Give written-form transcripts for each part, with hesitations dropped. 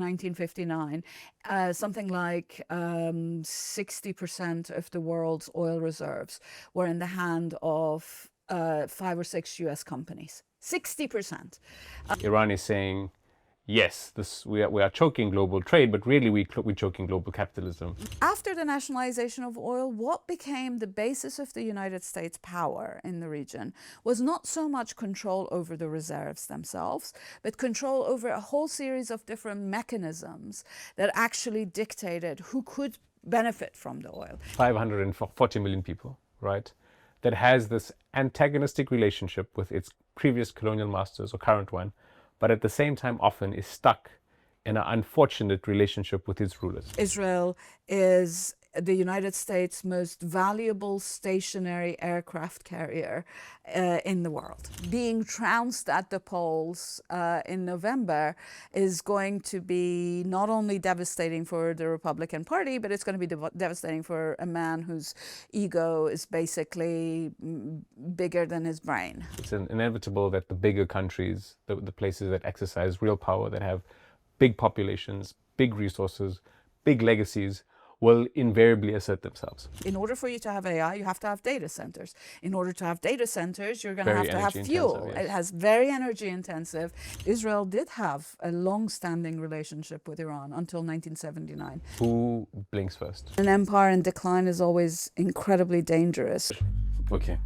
1959, something like 60% of the world's oil reserves were in the hand of 5 or 6 US companies. 60%. Iran is saying, yes, we are choking global trade, but really we're choking global capitalism. After the nationalization of oil, what became the basis of the United States power in the region was not so much control over the reserves themselves, but control over a whole series of different mechanisms that actually dictated who could benefit from the oil. 540 million people, right, that has this antagonistic relationship with its previous colonial masters or current one, but at the same time often is stuck in an unfortunate relationship with its rulers. Israel is the United States' most valuable stationary aircraft carrier in the world. Being trounced at the polls in November is going to be not only devastating for the Republican Party, but it's going to be devastating for a man whose ego is basically bigger than his brain. It's inevitable that the bigger countries, the places that exercise real power, that have big populations, big resources, big legacies, will invariably assert themselves. In order for you to have AI, you have to have data centers. In order to have data centers, you're going to have fuel. Yes. It has very energy intensive. Israel did have a long-standing relationship with Iran until 1979. Who blinks first? An empire in decline is always incredibly dangerous. Okay,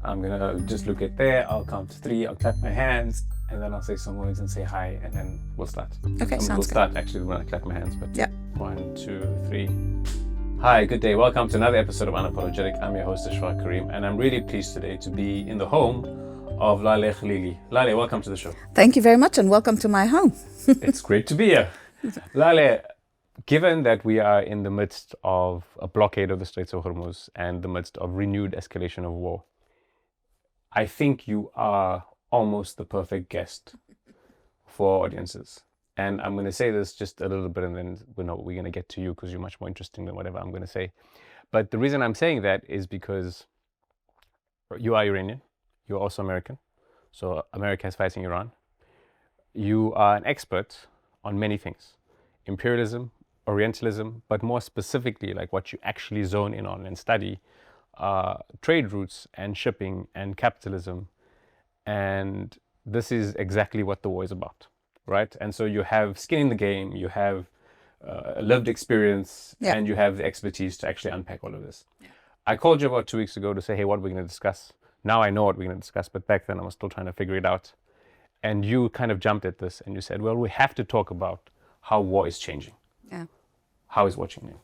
I'm gonna just look at there. I'll count to 3. I'll clap my hands, and then I'll say some words and say hi, and then we'll start. Okay, sounds good. We'll start actually when I clap my hands, but yeah. 1, 2, 3. Hi, good day. Welcome to another episode of Unapologetic. I'm your host, Ashfaaq Carim, and I'm really pleased today to be in the home of Laleh Khalili. Laleh, welcome to the show. Thank you very much, and welcome to my home. It's great to be here. Laleh, given that we are in the midst of a blockade of the Strait of Hormuz and the midst of renewed escalation of war, I think you are almost the perfect guest for audiences. And I'm going to say this just a little bit, and then we're going to get to you because you're much more interesting than whatever I'm going to say. But the reason I'm saying that is because you are Iranian. You're also American. So America is fighting Iran. You are an expert on many things. Imperialism, Orientalism, but more specifically, like what you actually zone in on and study, trade routes and shipping and capitalism. And this is exactly what the war is about. Right? And so you have skin in the game, you have a lived experience, yeah. And you have the expertise to actually unpack all of this. Yeah. I called you about 2 weeks ago to say, hey, what are we going to discuss? Now I know what we're going to discuss, but back then I was still trying to figure it out. And you kind of jumped at this and you said, well, we have to talk about how war is changing. Yeah. How is war changing?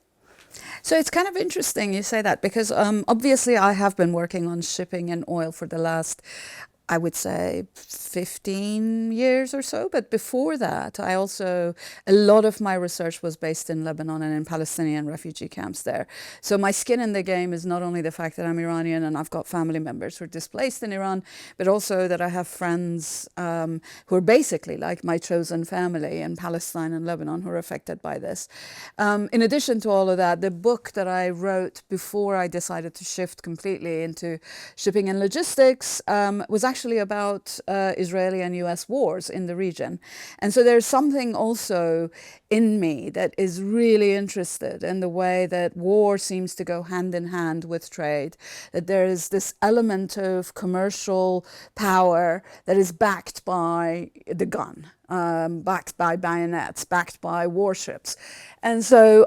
So it's kind of interesting you say that because obviously I have been working on shipping and oil for the last, I would say 15 years or so. But before that, a lot of my research was based in Lebanon and in Palestinian refugee camps there. So my skin in the game is not only the fact that I'm Iranian and I've got family members who are displaced in Iran, but also that I have friends who are basically like my chosen family in Palestine and Lebanon who are affected by this. In addition to all of that, the book that I wrote before I decided to shift completely into shipping and logistics was actually about Israeli and US wars in the region. And so there's something also in me that is really interested in the way that war seems to go hand in hand with trade, that there is this element of commercial power that is backed by the gun. Backed by bayonets, backed by warships. And so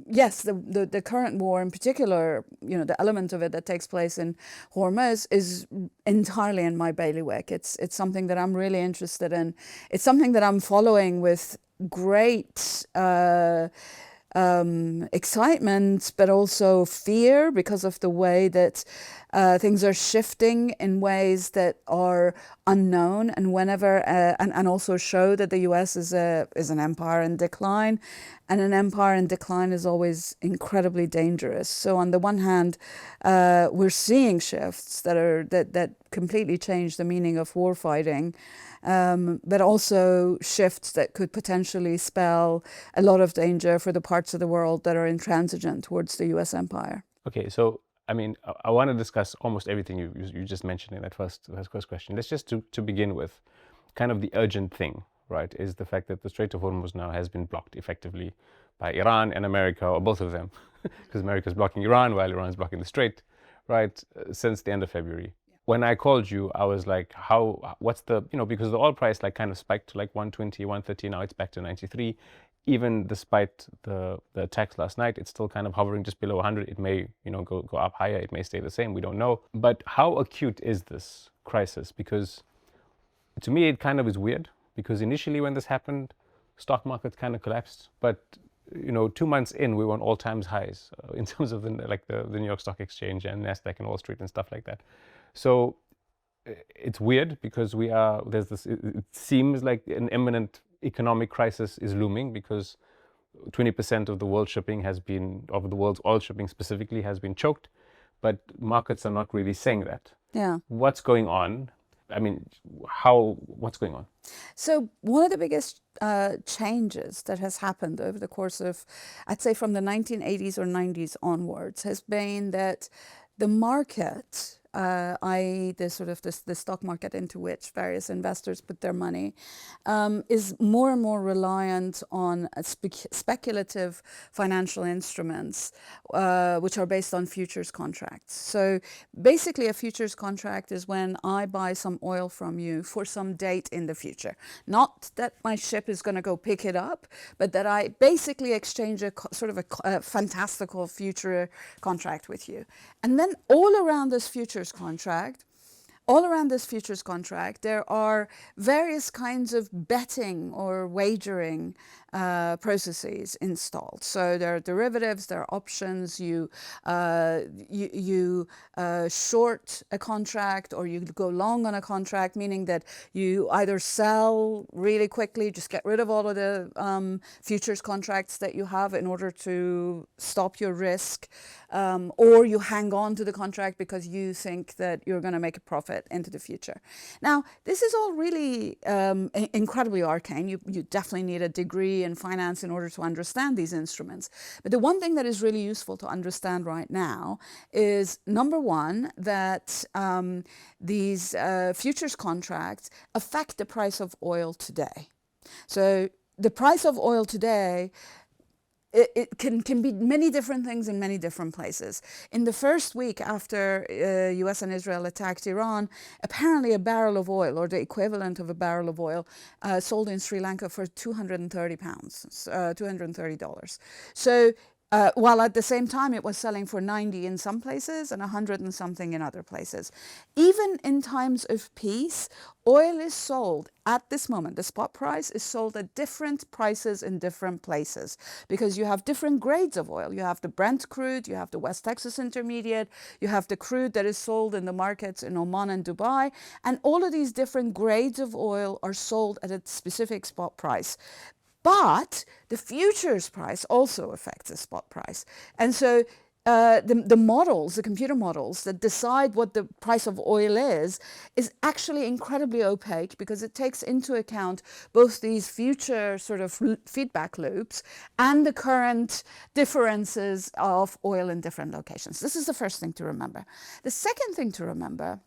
yes, the current war in particular, the element of it that takes place in Hormuz is entirely in my bailiwick. It's something that I'm really interested in. It's something that I'm following with great excitement, but also fear because of the way that things are shifting in ways that are unknown, and and also show that the US is an empire in decline, and an empire in decline is always incredibly dangerous. So on the one hand, we're seeing shifts that completely change the meaning of war fighting. But also shifts that could potentially spell a lot of danger for the parts of the world that are intransigent towards the US empire. Okay, so I mean, I want to discuss almost everything you just mentioned in that first question. Let's just to begin with, kind of the urgent thing, right, is the fact that the Strait of Hormuz now has been blocked effectively by Iran and America, or both of them, because America is blocking Iran while Iran is blocking the Strait, right, since the end of February. When I called you, I was like, what's the, because the oil price like kind of spiked to like 120, 130, now it's back to 93. Even despite the attacks last night, it's still kind of hovering just below 100. It may, go up higher. It may stay the same. We don't know. But how acute is this crisis? Because to me, it kind of is weird. Because initially when this happened, stock markets kind of collapsed. But 2 months in, we were on all-time highs in terms of the New York Stock Exchange and Nasdaq and Wall Street and stuff like that. So it's weird because it seems like an imminent economic crisis is looming, because 20% of the world shipping of the world's oil shipping specifically has been choked, but markets are not really saying that. Yeah. What's going on? I mean, what's going on? So one of the biggest changes that has happened over the course of, I'd say from the 1980s or 90s onwards, has been that the market, i.e. the stock market into which various investors put their money, is more and more reliant on speculative financial instruments, which are based on futures contracts. So basically a futures contract is when I buy some oil from you for some date in the future. Not that my ship is going to go pick it up, but that I basically exchange a fantastical future contract with you. And then all around this futures contract, there are various kinds of betting or wagering processes installed. So there are derivatives, there are options. You short a contract, or you go long on a contract, meaning that you either sell really quickly, just get rid of all of the futures contracts that you have in order to stop your risk, or you hang on to the contract because you think that you're going to make a profit into the future. Now, this is all really incredibly arcane. You definitely need a degree in finance in order to understand these instruments. But the one thing that is really useful to understand right now is, number one, that these futures contracts affect the price of oil today. So the price of oil today, it can be many different things in many different places. In the first week after US and Israel attacked Iran, apparently a barrel of oil, or the equivalent of a barrel of oil, sold in Sri Lanka for £230. $230. So while at the same time it was selling for 90 in some places and 100 and something in other places. Even in times of peace, oil is sold at this moment. The spot price is sold at different prices in different places, because you have different grades of oil. You have the Brent crude, you have the West Texas Intermediate, you have the crude that is sold in the markets in Oman and Dubai, and all of these different grades of oil are sold at a specific spot price. But the futures price also affects the spot price. And so the computer models that decide what the price of oil is actually incredibly opaque, because it takes into account both these future sort of feedback loops and the current differences of oil in different locations. This is the first thing to remember. The second thing to remember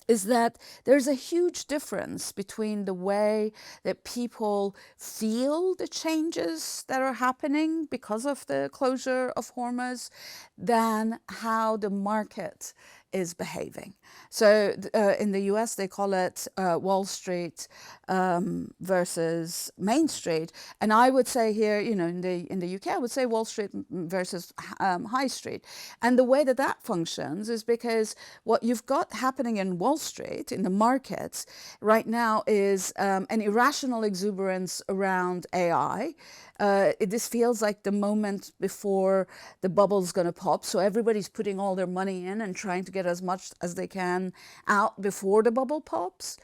is that there's a huge difference between the way that people feel the changes that are happening because of the closure of Hormuz than how the market is behaving. So in the US, they call it Wall Street versus Main Street. And I would say here, in the UK, I would say Wall Street versus High Street. And the way that functions is because what you've got happening in Wall Street, in the markets right now, is an irrational exuberance around AI. This feels like the moment before the bubble's going to pop. So everybody's putting all their money in and trying to get as much as they can out before the bubble pops.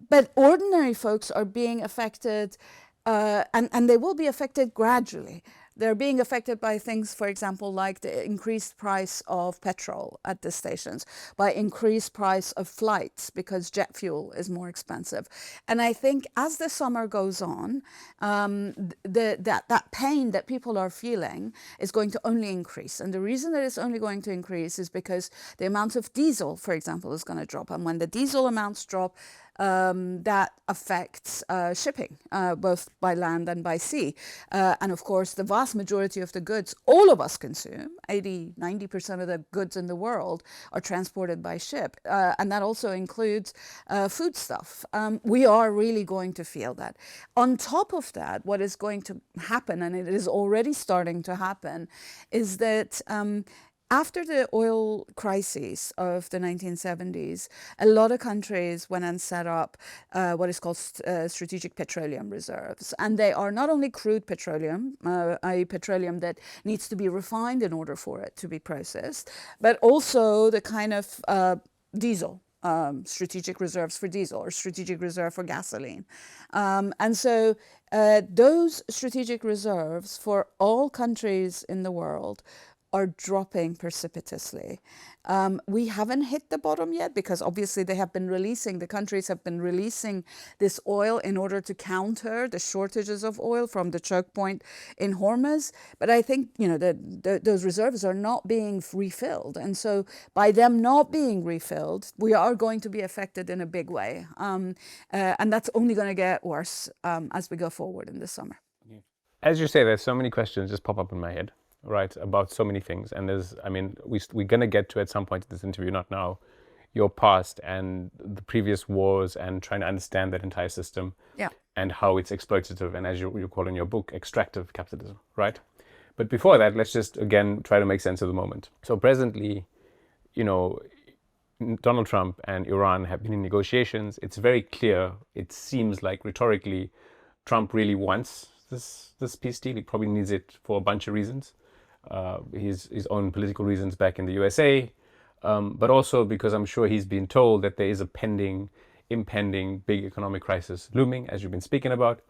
But ordinary folks are being affected, and they will be affected gradually. They're being affected by things, for example, like the increased price of petrol at the stations, by increased price of flights because jet fuel is more expensive. And I think as the summer goes on, that pain that people are feeling is going to only increase. And the reason that it's only going to increase is because the amount of diesel, for example, is going to drop. And when the diesel amounts drop, that affects shipping, both by land and by sea. And of course, the vast majority of the goods all of us consume, 90% of the goods in the world, are transported by ship. And that also includes foodstuff. We are really going to feel that. On top of that, what is going to happen, and it is already starting to happen, is that after the oil crises of the 1970s, a lot of countries went and set up what is called strategic petroleum reserves. And they are not only crude petroleum, i.e. petroleum that needs to be refined in order for it to be processed, but also the kind of diesel. Strategic reserves for diesel or strategic reserve for gasoline. And so those strategic reserves for all countries in the world are dropping precipitously. We haven't hit the bottom yet because obviously the countries have been releasing this oil in order to counter the shortages of oil from the choke point in Hormuz. But I think, those reserves are not being refilled. And so by them not being refilled, we are going to be affected in a big way. And that's only going to get worse as we go forward in the summer. As you say, there's so many questions just pop up in my head. Right, about so many things. And we're going to get to at some point in this interview, not now, your past and the previous wars and trying to understand that entire system and how it's exploitative and, as you call in your book, extractive capitalism, right? But before that, let's just, again, try to make sense of the moment. So presently, Donald Trump and Iran have been in negotiations. It's very clear, it seems like rhetorically, Trump really wants this peace deal. He probably needs it for a bunch of reasons. His own political reasons back in the USA, but also because I'm sure he's been told that there is a impending big economic crisis looming, as you've been speaking about.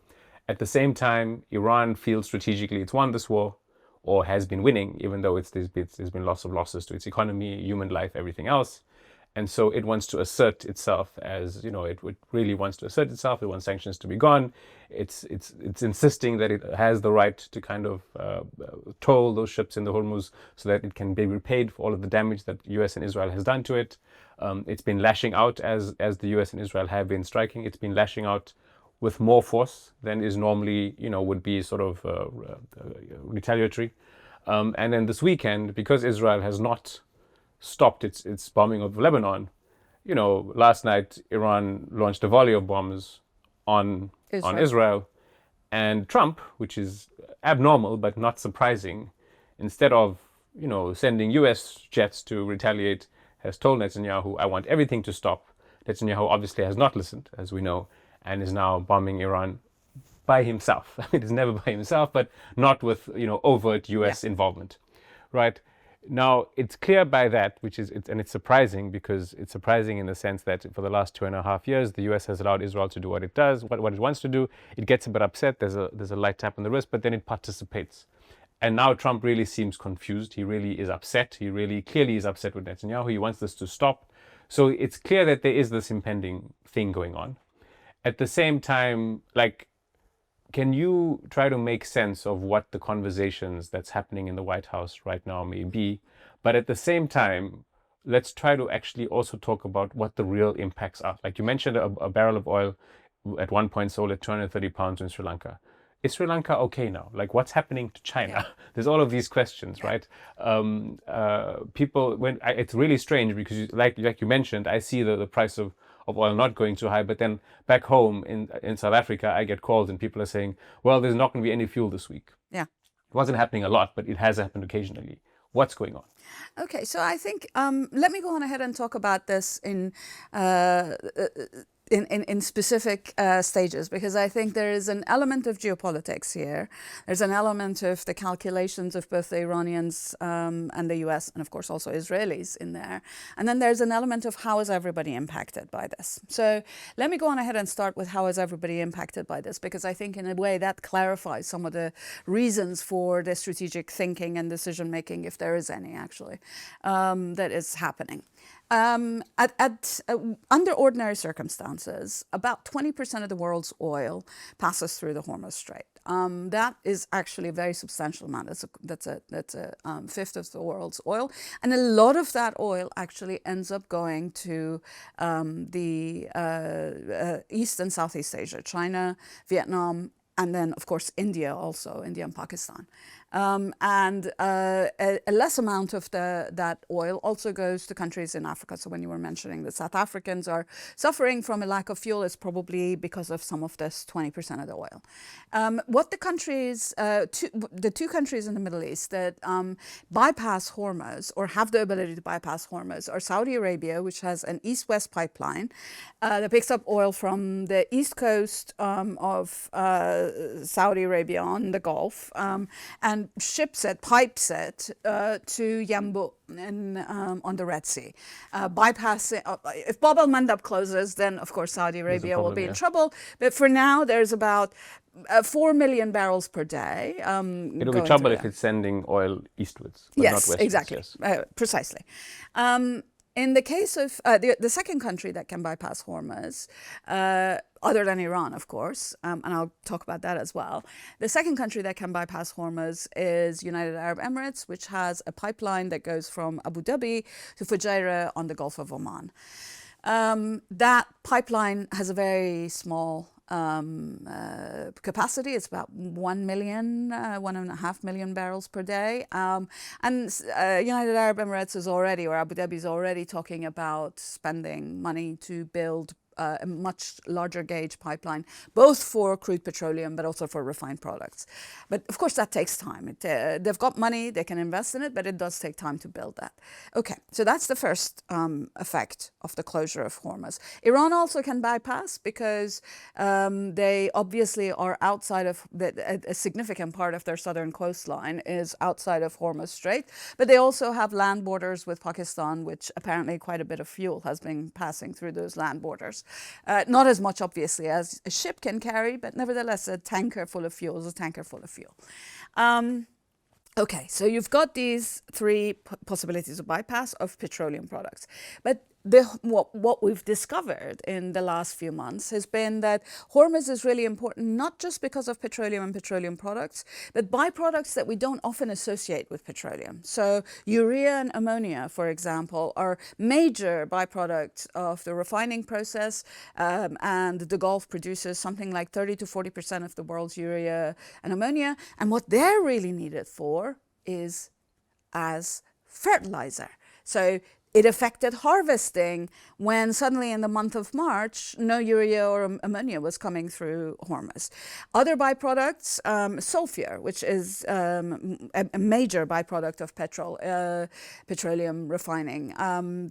At the same time, Iran feels strategically it's won this war or has been winning, even though there's been lots of losses to its economy, human life, everything else. And so it wants to assert itself as, it really wants to assert itself. It wants sanctions to be gone. It's insisting that it has the right to kind of toll those ships in the Hormuz so that it can be repaid for all of the damage that US and Israel has done to it. It's been lashing out as the US and Israel have been striking. It's been lashing out with more force than is normally, would be sort of retaliatory. And then this weekend, because Israel has not stopped its bombing of Lebanon, last night Iran launched a volley of bombs on Israel, and Trump, which is abnormal but not surprising, instead of sending US jets to retaliate, has told Netanyahu, I want everything to stop. Netanyahu obviously has not listened, as we know, and is now bombing Iran by himself. I mean, it's never by himself, but not with overt US involvement, right? Now, it's clear by that, it's surprising, because it's surprising in the sense that for the last 2.5 years, the US has allowed Israel to do what it does, what it wants to do. It gets a bit upset, there's a light tap on the wrist, but then it participates. And now Trump really seems confused. He really is upset. He really clearly is upset with Netanyahu. He wants this to stop. So it's clear that there is this impending thing going on. At the same time, can you try to make sense of what the conversations that's happening in the White House right now may be? But at the same time, let's try to actually also talk about what the real impacts are. Like you mentioned, a barrel of oil at one point sold at 230 pounds in Sri Lanka. Is Sri Lanka okay now? What's happening to China? There's all of these questions, right? It's really strange because, like you mentioned, I see the price of oil not going too high, but then back home in South Africa, I get calls and people are saying, well, there's not going to be any fuel this week. Yeah. It wasn't happening a lot, but it has happened occasionally. What's going on? Okay, so I think let me go on ahead and talk about this in specific stages, because I think there is an element of geopolitics here. There's an element of the calculations of both the Iranians and the US, and of course also Israelis in there. And then there's an element of how is everybody impacted by this. So let me go on ahead and start with how is everybody impacted by this, because I think in a way that clarifies some of the reasons for the strategic thinking and decision making, if there is any actually, that is happening. Under ordinary circumstances, about 20% of the world's oil passes through the Hormuz Strait. That is actually a very substantial amount. That's a fifth of the world's oil, and a lot of that oil actually ends up going to the East and Southeast Asia, China, Vietnam, and then, of course, India also, India and Pakistan. And a less amount of that oil also goes to countries in Africa. So when you were mentioning that South Africans are suffering from a lack of fuel, it's probably because of some of this 20% of the oil. What the countries, the two countries in the Middle East that bypass Hormuz or have the ability to bypass Hormuz are Saudi Arabia, which has an east-west pipeline that picks up oil from the east coast of Saudi Arabia on the Gulf, and ships it, pipes it to Yanbu on the Red Sea. Bypassing, if Bab al-Mandab closes, then of course Saudi Arabia will be in trouble. But for now, there's about 4 million barrels per day. It'll be trouble if it's sending oil eastwards, but not westwards. Exactly. Yes, precisely. In the case of the second country that can bypass Hormuz, other than Iran, of course, and I'll talk about that as well. The second country that can bypass Hormuz is United Arab Emirates, which has a pipeline that goes from Abu Dhabi to Fujairah on the Gulf of Oman. That pipeline has a very small capacity. It's about 1.5 million barrels per day. And United Arab Emirates is already, or Abu Dhabi is already talking about spending money to build a much larger gauge pipeline, both for crude petroleum, but also for refined products. But of course, that takes time. They've got money, they can invest in it, but it does take time to build that. Okay, so that's the first effect of the closure of Hormuz. Iran also can bypass because they obviously are outside of, a significant part of their southern coastline is outside of Hormuz Strait, but they also have land borders with Pakistan, which apparently quite a bit of fuel has been passing through those land borders. Not as much, obviously, as a ship can carry, but nevertheless, a tanker full of fuel is a tanker full of fuel. Okay, so you've got these three possibilities of bypass of petroleum products. But what we've discovered in the last few months has been that Hormuz is really important, not just because of petroleum and petroleum products, but byproducts that we don't often associate with petroleum. So urea and ammonia, for example, are major byproducts of the refining process, and the Gulf produces something like 30 to 40% of the world's urea and ammonia. And what they're really needed for is as fertilizer. So it affected harvesting when suddenly in the month of March, no urea or ammonia was coming through Hormuz. Other byproducts, sulfur, which is a major byproduct of petroleum refining.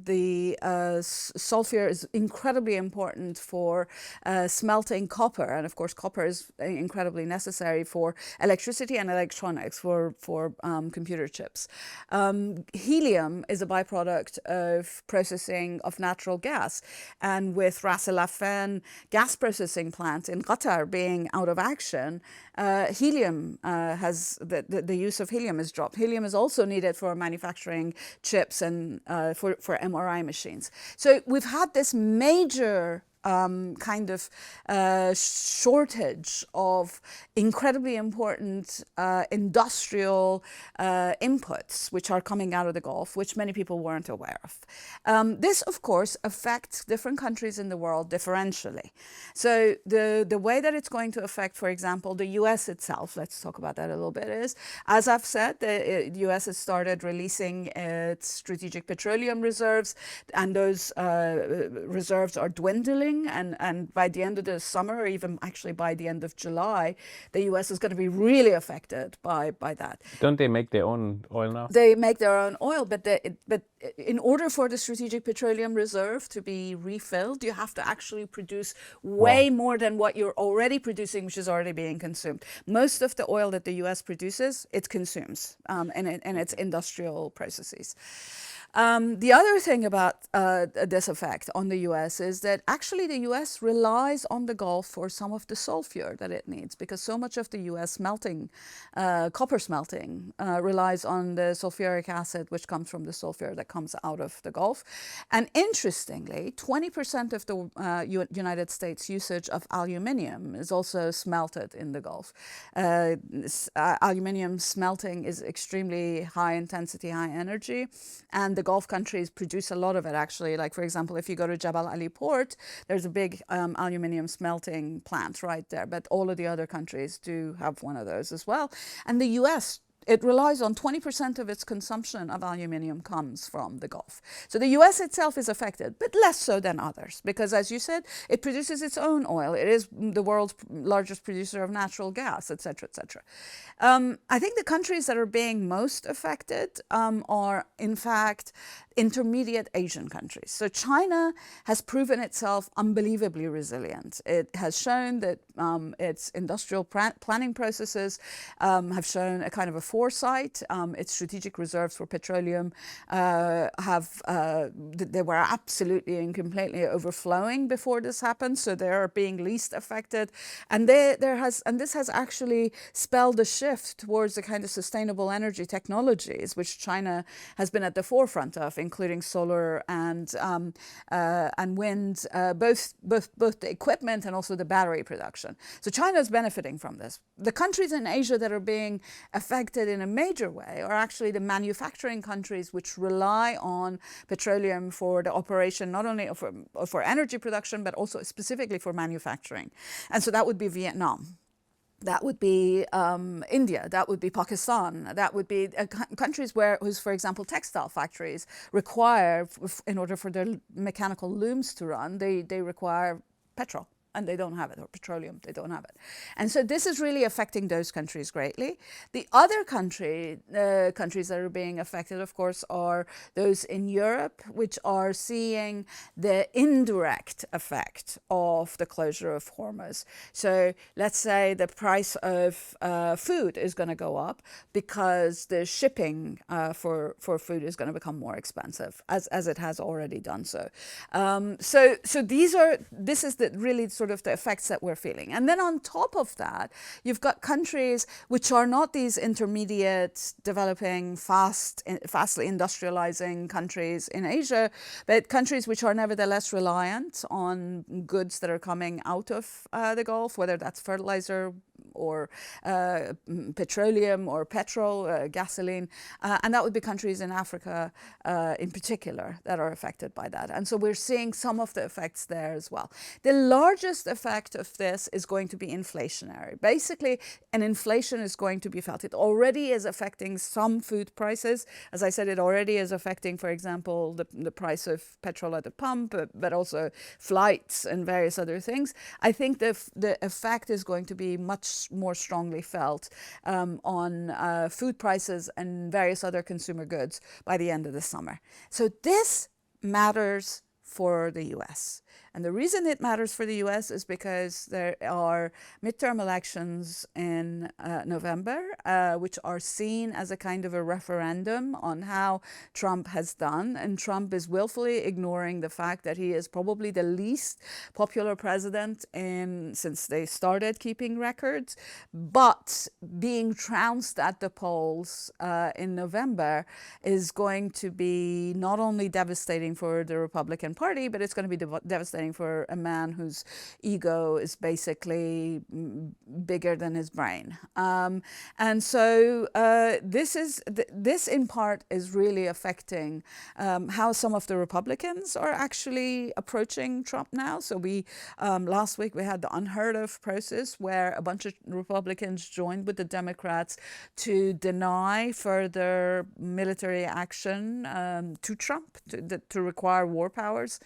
The sulfur is incredibly important for smelting copper. And of course, copper is incredibly necessary for electricity and electronics, for computer chips. Helium is a byproduct of processing of natural gas. And with Ras Al Khaimah gas processing plant in Qatar being out of action, helium the use of helium has dropped. Helium is also needed for manufacturing chips and for MRI machines. So we've had this major shortage of incredibly important industrial inputs which are coming out of the Gulf, which many people weren't aware of. This, of course, affects different countries in the world differentially. So the way that it's going to affect, for example, the US itself, let's talk about that a little bit, is, as I've said, the US has started releasing its strategic petroleum reserves, and those reserves are dwindling. spring, and by the end of the summer, or even actually by the end of July, the US is going to be really affected by that. Don't they make their own oil now? They make their own oil, but in order for the Strategic Petroleum Reserve to be refilled, you have to actually produce way more than what you're already producing, which is already being consumed. Most of the oil that the US produces, it consumes in its industrial processes. The other thing about this effect on the US is that actually the US relies on the Gulf for some of the sulfur that it needs, because so much of the US smelting, copper smelting, relies on the sulfuric acid, which comes from the sulfur that comes out of the Gulf. And interestingly, 20% of the United States usage of aluminium is also smelted in the Gulf. Aluminium smelting is extremely high intensity, high energy, and the Gulf countries produce a lot of it, actually. Like, for example, if you go to Jebel Ali port, there's a big aluminium smelting plant right there. But all of the other countries do have one of those as well. And the US, it relies on 20% of its consumption of aluminium comes from the Gulf. So the US itself is affected, but less so than others, because as you said, it produces its own oil. It is the world's largest producer of natural gas, et cetera, et cetera. I think the countries that are being most affected are, in fact, intermediate Asian countries. So China has proven itself unbelievably resilient. It has shown that its industrial planning processes have shown a kind of a foresight. Its strategic reserves for petroleum they were absolutely and completely overflowing before this happened, so they are being least affected. And this has actually spelled a shift towards the kind of sustainable energy technologies which China has been at the forefront of, including solar and wind, both the equipment and also the battery production. So China is benefiting from this. The countries in Asia that are being affected in a major way are actually the manufacturing countries which rely on petroleum for the operation, not only for energy production, but also specifically for manufacturing. And so that would be Vietnam. That would be India, that would be Pakistan, that would be countries whose, for example, textile factories require, in order for their mechanical looms to run, they require petrol. And they don't have it, or petroleum, they don't have it. And so this is really affecting those countries greatly. The other countries that are being affected, of course, are those in Europe, which are seeing the indirect effect of the closure of Hormuz. So let's say the price of food is going to go up because the shipping for food is going to become more expensive, as it has already done so. So this is really sort of the effects that we're feeling. And then on top of that, you've got countries which are not these intermediate, developing, fastly industrializing countries in Asia, but countries which are nevertheless reliant on goods that are coming out of the Gulf, whether that's fertilizer or petroleum or petrol, gasoline, and that would be countries in Africa in particular that are affected by that. And so we're seeing some of the effects there as well. The largest effect of this is going to be inflationary. Basically, an inflation is going to be felt. It already is affecting some food prices. As I said, it already is affecting, for example, the price of petrol at the pump, but also flights and various other things. I think the effect is going to be much more strongly felt on food prices and various other consumer goods by the end of the summer. So this matters for the US. And the reason it matters for the US is because there are midterm elections in November, which are seen as a kind of a referendum on how Trump has done. And Trump is willfully ignoring the fact that he is probably the least popular president since they started keeping records. But being trounced at the polls in November is going to be not only devastating for the Republican Party, but it's going to be devastating for a man whose ego is basically bigger than his brain. And so this in part is really affecting how some of the Republicans are actually approaching Trump now. So last week we had the unheard of process where a bunch of Republicans joined with the Democrats to deny further military action to Trump, to require war powers.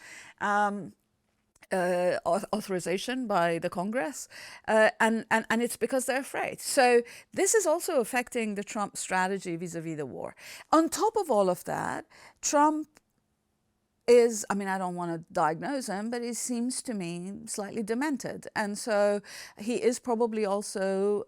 authorization by the Congress, and it's because they're afraid. So this is also affecting the Trump strategy vis-a-vis the war. On top of all of that, Trump is, I mean, I don't want to diagnose him, but he seems to me slightly demented. And so he is probably also,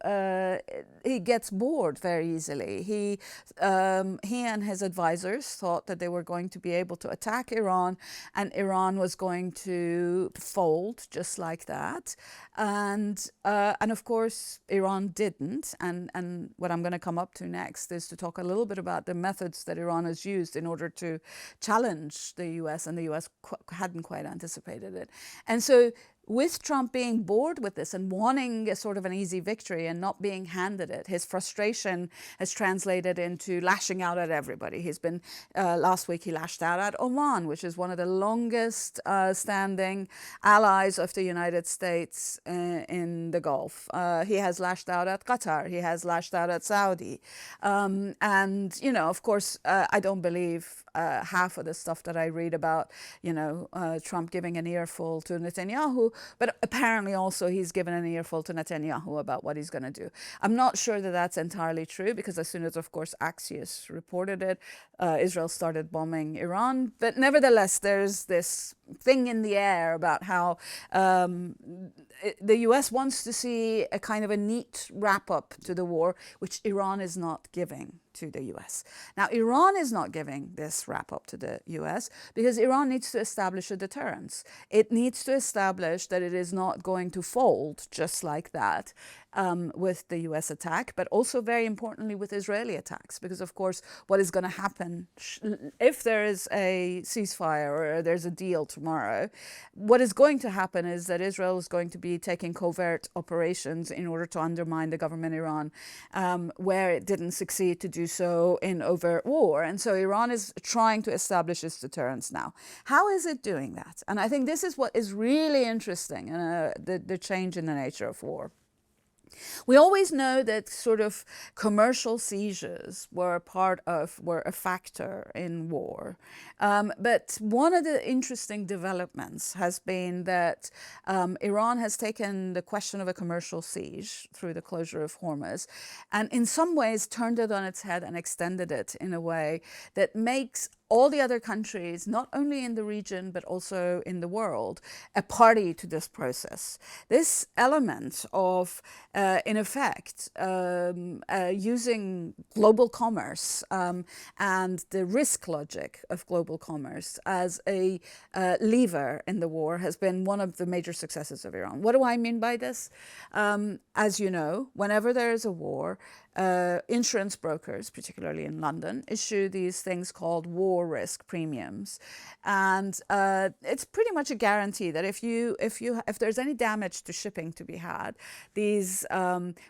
he gets bored very easily. He and his advisors thought that they were going to be able to attack Iran, and Iran was going to fold just like that. And of course, Iran didn't. And what I'm going to come up to next is to talk a little bit about the methods that Iran has used in order to challenge the US, and the US hadn't quite anticipated it. And so with Trump being bored with this and wanting a sort of an easy victory and not being handed it, his frustration has translated into lashing out at everybody. He's been, last week he lashed out at Oman, which is one of the longest standing allies of the United States in the Gulf. He has lashed out at Qatar. He has lashed out at Saudi. And, you know, of course, I don't believe half of the stuff that I read about, you know, Trump giving an earful to Netanyahu, but apparently also he's given an earful to Netanyahu about what he's going to do. I'm not sure that that's entirely true, because as soon as, of course, Axios reported it, Israel started bombing Iran. But nevertheless, there's this thing in the air about how the US wants to see a kind of a neat wrap up to the war, which Iran is not giving to the US. Now, Iran is not giving this wrap up to the US because Iran needs to establish a deterrence. It needs to establish that it is not going to fold just like that with the US attack, but also very importantly with Israeli attacks. Because, of course, what is going to happen if there is a ceasefire or there's a deal tomorrow, what is going to happen is that Israel is going to be taking covert operations in order to undermine the government in Iran, where it didn't succeed to do so in overt war. And so Iran is trying to establish its deterrence now. How is it doing that? And I think this is what is really interesting, the change in the nature of war. We always know that sort of commercial seizures were a factor in war. But one of the interesting developments has been that Iran has taken the question of a commercial siege through the closure of Hormuz, and in some ways turned it on its head and extended it in a way that makes all the other countries, not only in the region, but also in the world, a party to this process. This element of, in effect, using global commerce and the risk logic of global commerce as a lever in the war has been one of the major successes of Iran. What do I mean by this? As you know, whenever there is a war, insurance brokers, particularly in London, issue these things called war risk premiums, and it's pretty much a guarantee that if there's any damage to shipping to be had, these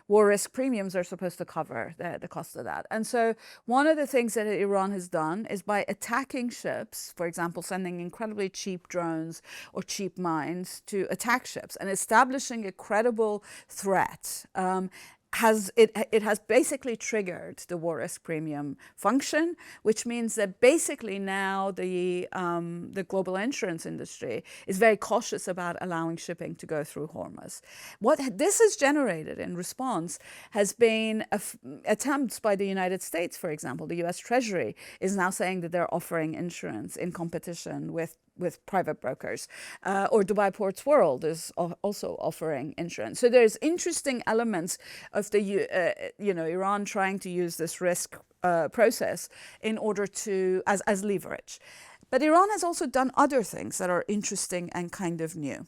war risk premiums are supposed to cover the cost of that. And so one of the things that Iran has done is by attacking ships, for example, sending incredibly cheap drones or cheap mines to attack ships and establishing a credible threat. It has basically triggered the war risk premium function, which means that basically now the global insurance industry is very cautious about allowing shipping to go through Hormuz. What this has generated in response has been attempts by the United States, for example. The US Treasury is now saying that they're offering insurance in competition with private brokers, or Dubai Ports World is also offering insurance. So there's interesting elements of the Iran trying to use this risk process in order to as leverage. But Iran has also done other things that are interesting and kind of new.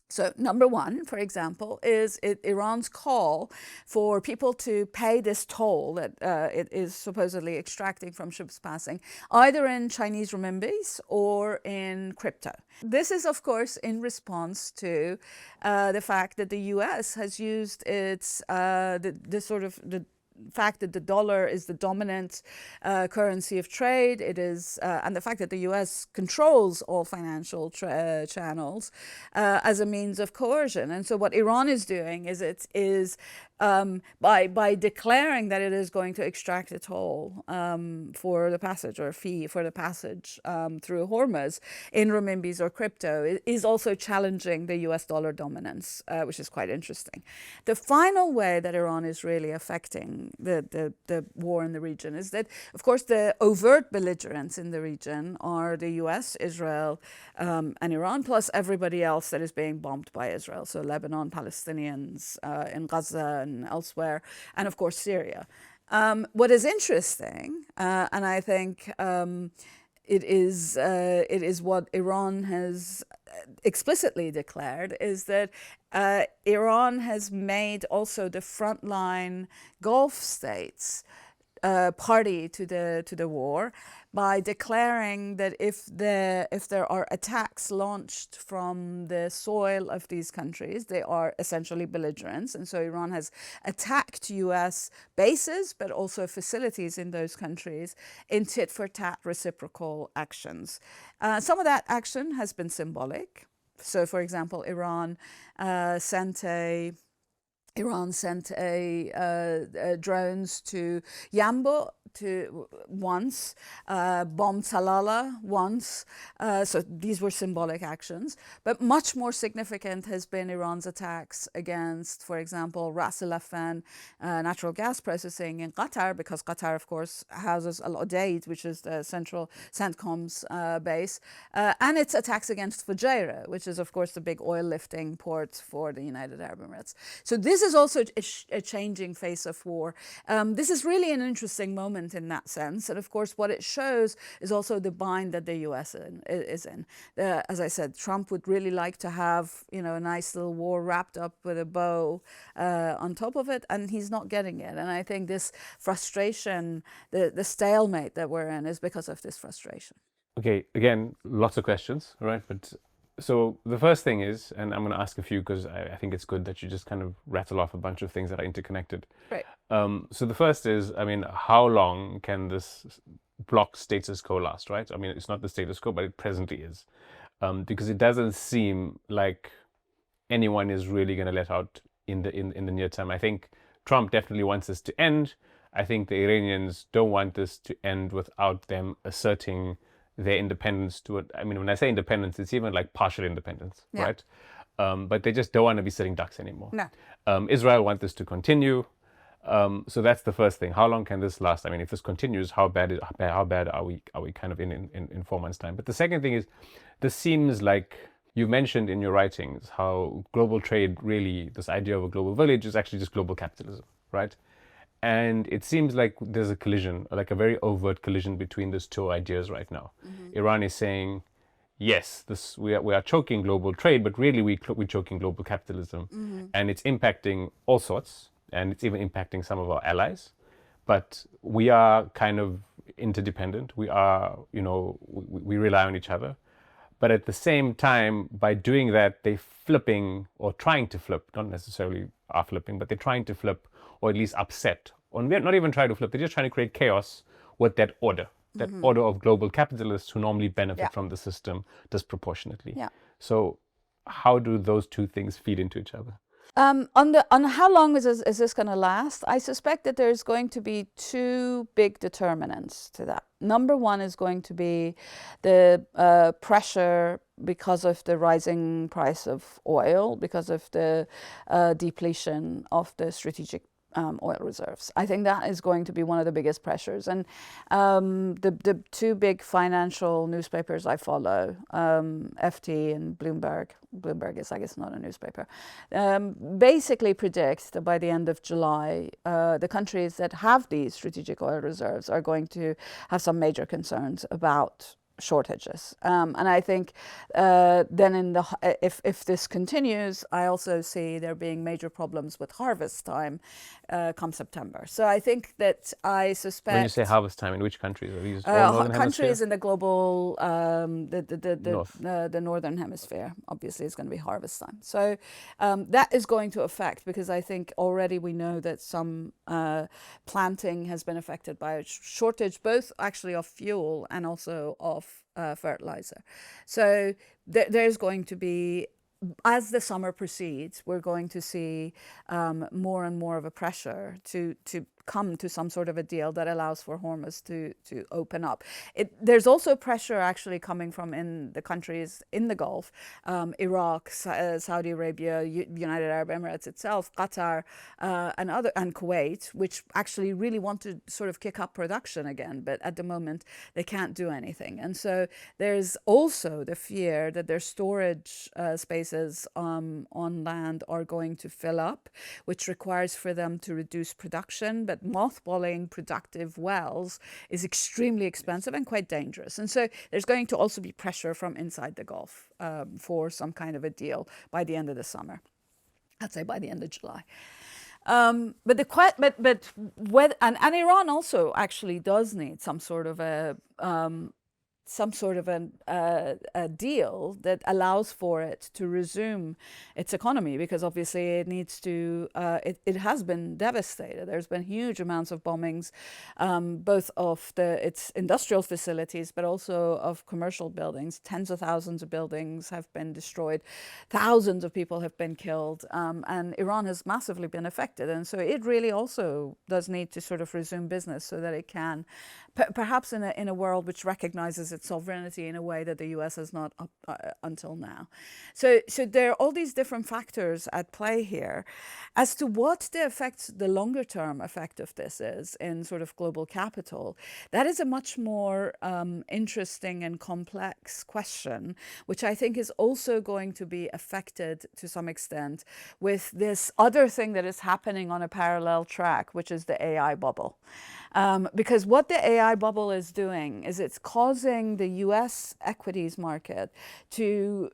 So number one, for example, is Iran's call for people to pay this toll that it is supposedly extracting from ships passing, either in Chinese renminbis or in crypto. This is, of course, in response to the fact that the U.S. has used its fact that the dollar is the dominant currency of trade. It is, and the fact that the U.S. controls all financial channels as a means of coercion. And so what Iran is doing is by declaring that it is going to extract a toll for the passage, or a fee for the passage through Hormuz in renminbis or crypto, it is also challenging the US dollar dominance, which is quite interesting. The final way that Iran is really affecting the war in the region is that, of course, the overt belligerents in the region are the US, Israel, and Iran, plus everybody else that is being bombed by Israel. So Lebanon, Palestinians in Gaza, and elsewhere, and of course Syria. What is interesting, and I think it is what Iran has explicitly declared, is that Iran has made also the frontline Gulf states party to the war by declaring that if there are attacks launched from the soil of these countries, they are essentially belligerents. And so Iran has attacked US bases, but also facilities in those countries in tit-for-tat reciprocal actions. Some of that action has been symbolic. So, for example, Iran sent drones to Yambo once, bombed Salalah once. So these were symbolic actions. But much more significant has been Iran's attacks against, for example, Ras Al Afan natural gas processing in Qatar, because Qatar, of course, houses Al Udeid, which is the central CENTCOM's base, and its attacks against Fujairah, which is, of course, the big oil lifting port for the United Arab Emirates. So this is also a changing face of war. This is really an interesting moment in that sense. And of course, what it shows is also the bind that the US is in. As I said, Trump would really like to have, a nice little war wrapped up with a bow on top of it, and he's not getting it. And I think this frustration, the stalemate that we're in, is because of this frustration. Okay, again, lots of questions, right? But so the first thing is, and I'm going to ask a few because I think it's good that you just kind of rattle off a bunch of things that are interconnected. Right. So the first is, how long can this block status quo last, right? It's not the status quo, but it presently is. Because it doesn't seem like anyone is really going to let out in the near term. I think Trump definitely wants this to end. I think the Iranians don't want this to end without them asserting their independence to it. When I say independence, it's even like partial independence, right? But they just don't want to be sitting ducks anymore. No. Israel wants this to continue. So that's the first thing. How long can this last? If this continues, how bad are we kind of in 4 months' time? But the second thing is, this seems like you mentioned in your writings how global trade, really, this idea of a global village, is actually just global capitalism, right? And it seems like there's a collision, like a very overt collision between those two ideas right now. Mm-hmm. Iran is saying, yes, we are choking global trade, but really we're choking global capitalism. Mm-hmm. And it's impacting all sorts, and it's even impacting some of our allies. But we are kind of interdependent. We are, we rely on each other. But at the same time, by doing that, they're flipping, or trying to flip, not necessarily are flipping, but they're trying to flip, or at least upset. Or not even trying to flip, they're just trying to create chaos with that order. That order of global capitalists who normally benefit from the system disproportionately. Yeah. So how do those two things feed into each other? On how long is this going to last? I suspect that there's going to be two big determinants to that. Number one is going to be the pressure because of the rising price of oil, because of the depletion of the strategic oil reserves. I think that is going to be one of the biggest pressures. And the two big financial newspapers I follow, FT and Bloomberg is, I guess, not a newspaper, basically predict that by the end of July, the countries that have these strategic oil reserves are going to have some major concerns about shortages. And I think then if this continues, I also see there being major problems with harvest time come September. So I think that I suspect. When you say harvest time, in which countries are these? All northern countries hemisphere? in the global North. the northern hemisphere obviously is going to be harvest time. So that is going to affect, because I think already we know that some planting has been affected by a shortage, both actually of fuel and also of fertilizer. So there's going to be, as the summer proceeds, we're going to see more and more of a pressure to come to some sort of a deal that allows for Hormuz to open up. There's also pressure actually coming from in the countries in the Gulf, Iraq, Saudi Arabia, United Arab Emirates itself, Qatar, and Kuwait, which actually really want to sort of kick up production again, but at the moment they can't do anything. And so there's also the fear that their storage spaces on land are going to fill up, which requires for them to reduce production. But mothballing productive wells is extremely expensive and quite dangerous. And so there's going to also be pressure from inside the Gulf for some kind of a deal by the end of the summer. I'd say by the end of July. But Iran also actually does need some sort of a deal that allows for it to resume its economy, because obviously it needs to, it has been devastated. There's been huge amounts of bombings, both of its industrial facilities, but also of commercial buildings. Tens of thousands of buildings have been destroyed. Thousands of people have been killed, and Iran has massively been affected. And so it really also does need to sort of resume business so that it can, perhaps in a world which recognizes its sovereignty in a way that the US has not until now. So there are all these different factors at play here. As to what the longer term effect of this is in sort of global capital, that is a much more interesting and complex question, which I think is also going to be affected to some extent with this other thing that is happening on a parallel track, which is the AI bubble. Because what the AI bubble is doing is it's causing the US equities market to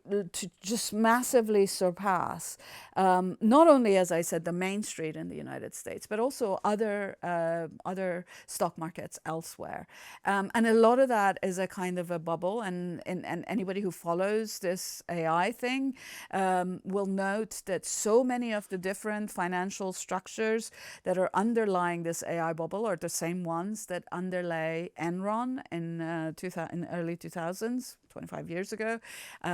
just massively surpass not only, as I said, the Main Street in the United States, but also other stock markets elsewhere. And a lot of that is a kind of a bubble. And anybody who follows this AI thing will note that so many of the different financial structures that are underlying this AI bubble are the same ones that underlay Enron in early 2000s, 25 years ago,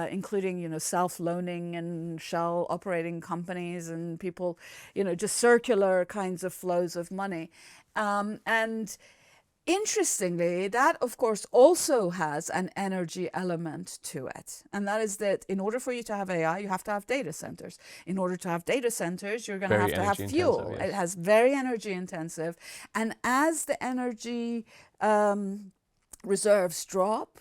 including, self-loaning and shell operating companies and people, just circular kinds of flows of money. And interestingly, that, of course, also has an energy element to it. And that is that in order for you to have AI, you have to have data centers. In order to have data centers, you're going to have fuel. Yes. It has very energy intensive. And as the energy reserves drop,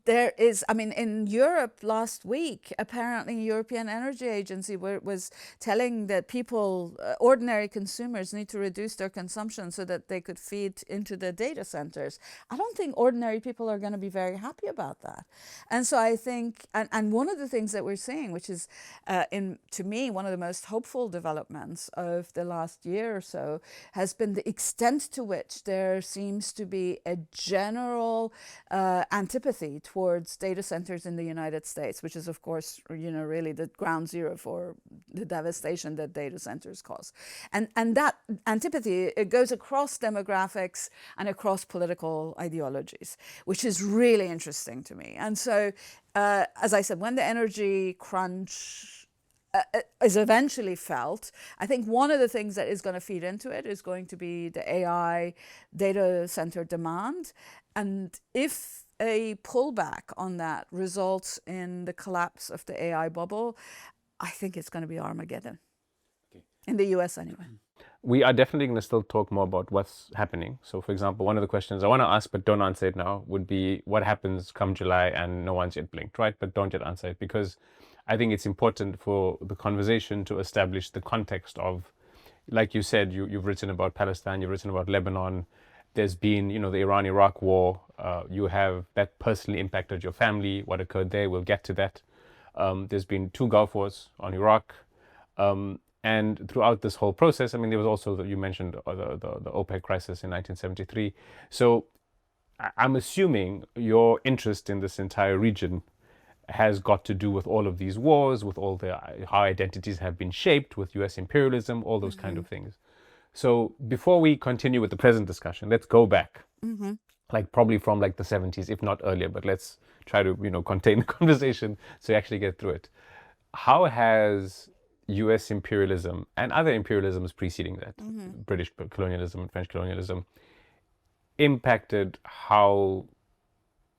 there is, in Europe last week, apparently European Energy Agency was telling that people, ordinary consumers, need to reduce their consumption so that they could feed into the data centers. I don't think ordinary people are going to be very happy about that. And so I think, and one of the things that we're seeing, which is, to me, one of the most hopeful developments of the last year or so, has been the extent to which there seems to be a general antipathy towards data centers in the United States, which is, of course, really the ground zero for the devastation that data centers cause. And that antipathy, it goes across demographics and across political ideologies, which is really interesting to me. And so, as I said, when the energy crunch is eventually felt, I think one of the things that is going to feed into it is going to be the AI data center demand. And if a pullback on that results in the collapse of the AI bubble, I think it's going to be Armageddon. Okay. In the US anyway. We are definitely going to still talk more about what's happening. So, for example, one of the questions I want to ask, but don't answer it now, would be what happens come July and no one's yet blinked, right? But don't yet answer it, because I think it's important for the conversation to establish the context of, like you said, you've written about Palestine, you've written about Lebanon, there's been, the Iran-Iraq war. You have that personally impacted your family. What occurred there, we'll get to that. There's been 2 Gulf Wars on Iraq. And throughout this whole process, there was also, you mentioned the OPEC crisis in 1973. So I'm assuming your interest in this entire region has got to do with all of these wars, with all how identities have been shaped, with US imperialism, all those kind of things. So before we continue with the present discussion, let's go back, like probably from like the 70s, if not earlier, but let's try to, contain the conversation so you actually get through it. How has US imperialism and other imperialisms preceding that, British colonialism and French colonialism, impacted how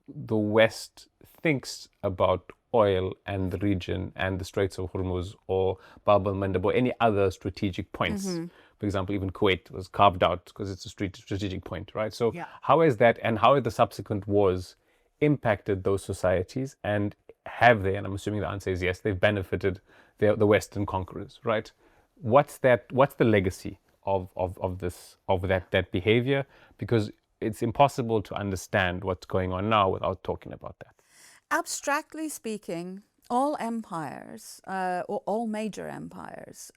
the West thinks about oil and the region and the Straits of Hormuz or Bab el-Mandeb or any other strategic points? For example, even Kuwait was carved out because it's a strategic point, right? So how is that, and how have the subsequent wars impacted those societies, and have they, and I'm assuming the answer is yes, they've benefited the Western conquerors, right? What's the legacy of that behavior? Because it's impossible to understand what's going on now without talking about that. Abstractly speaking, all empires, or all major empires,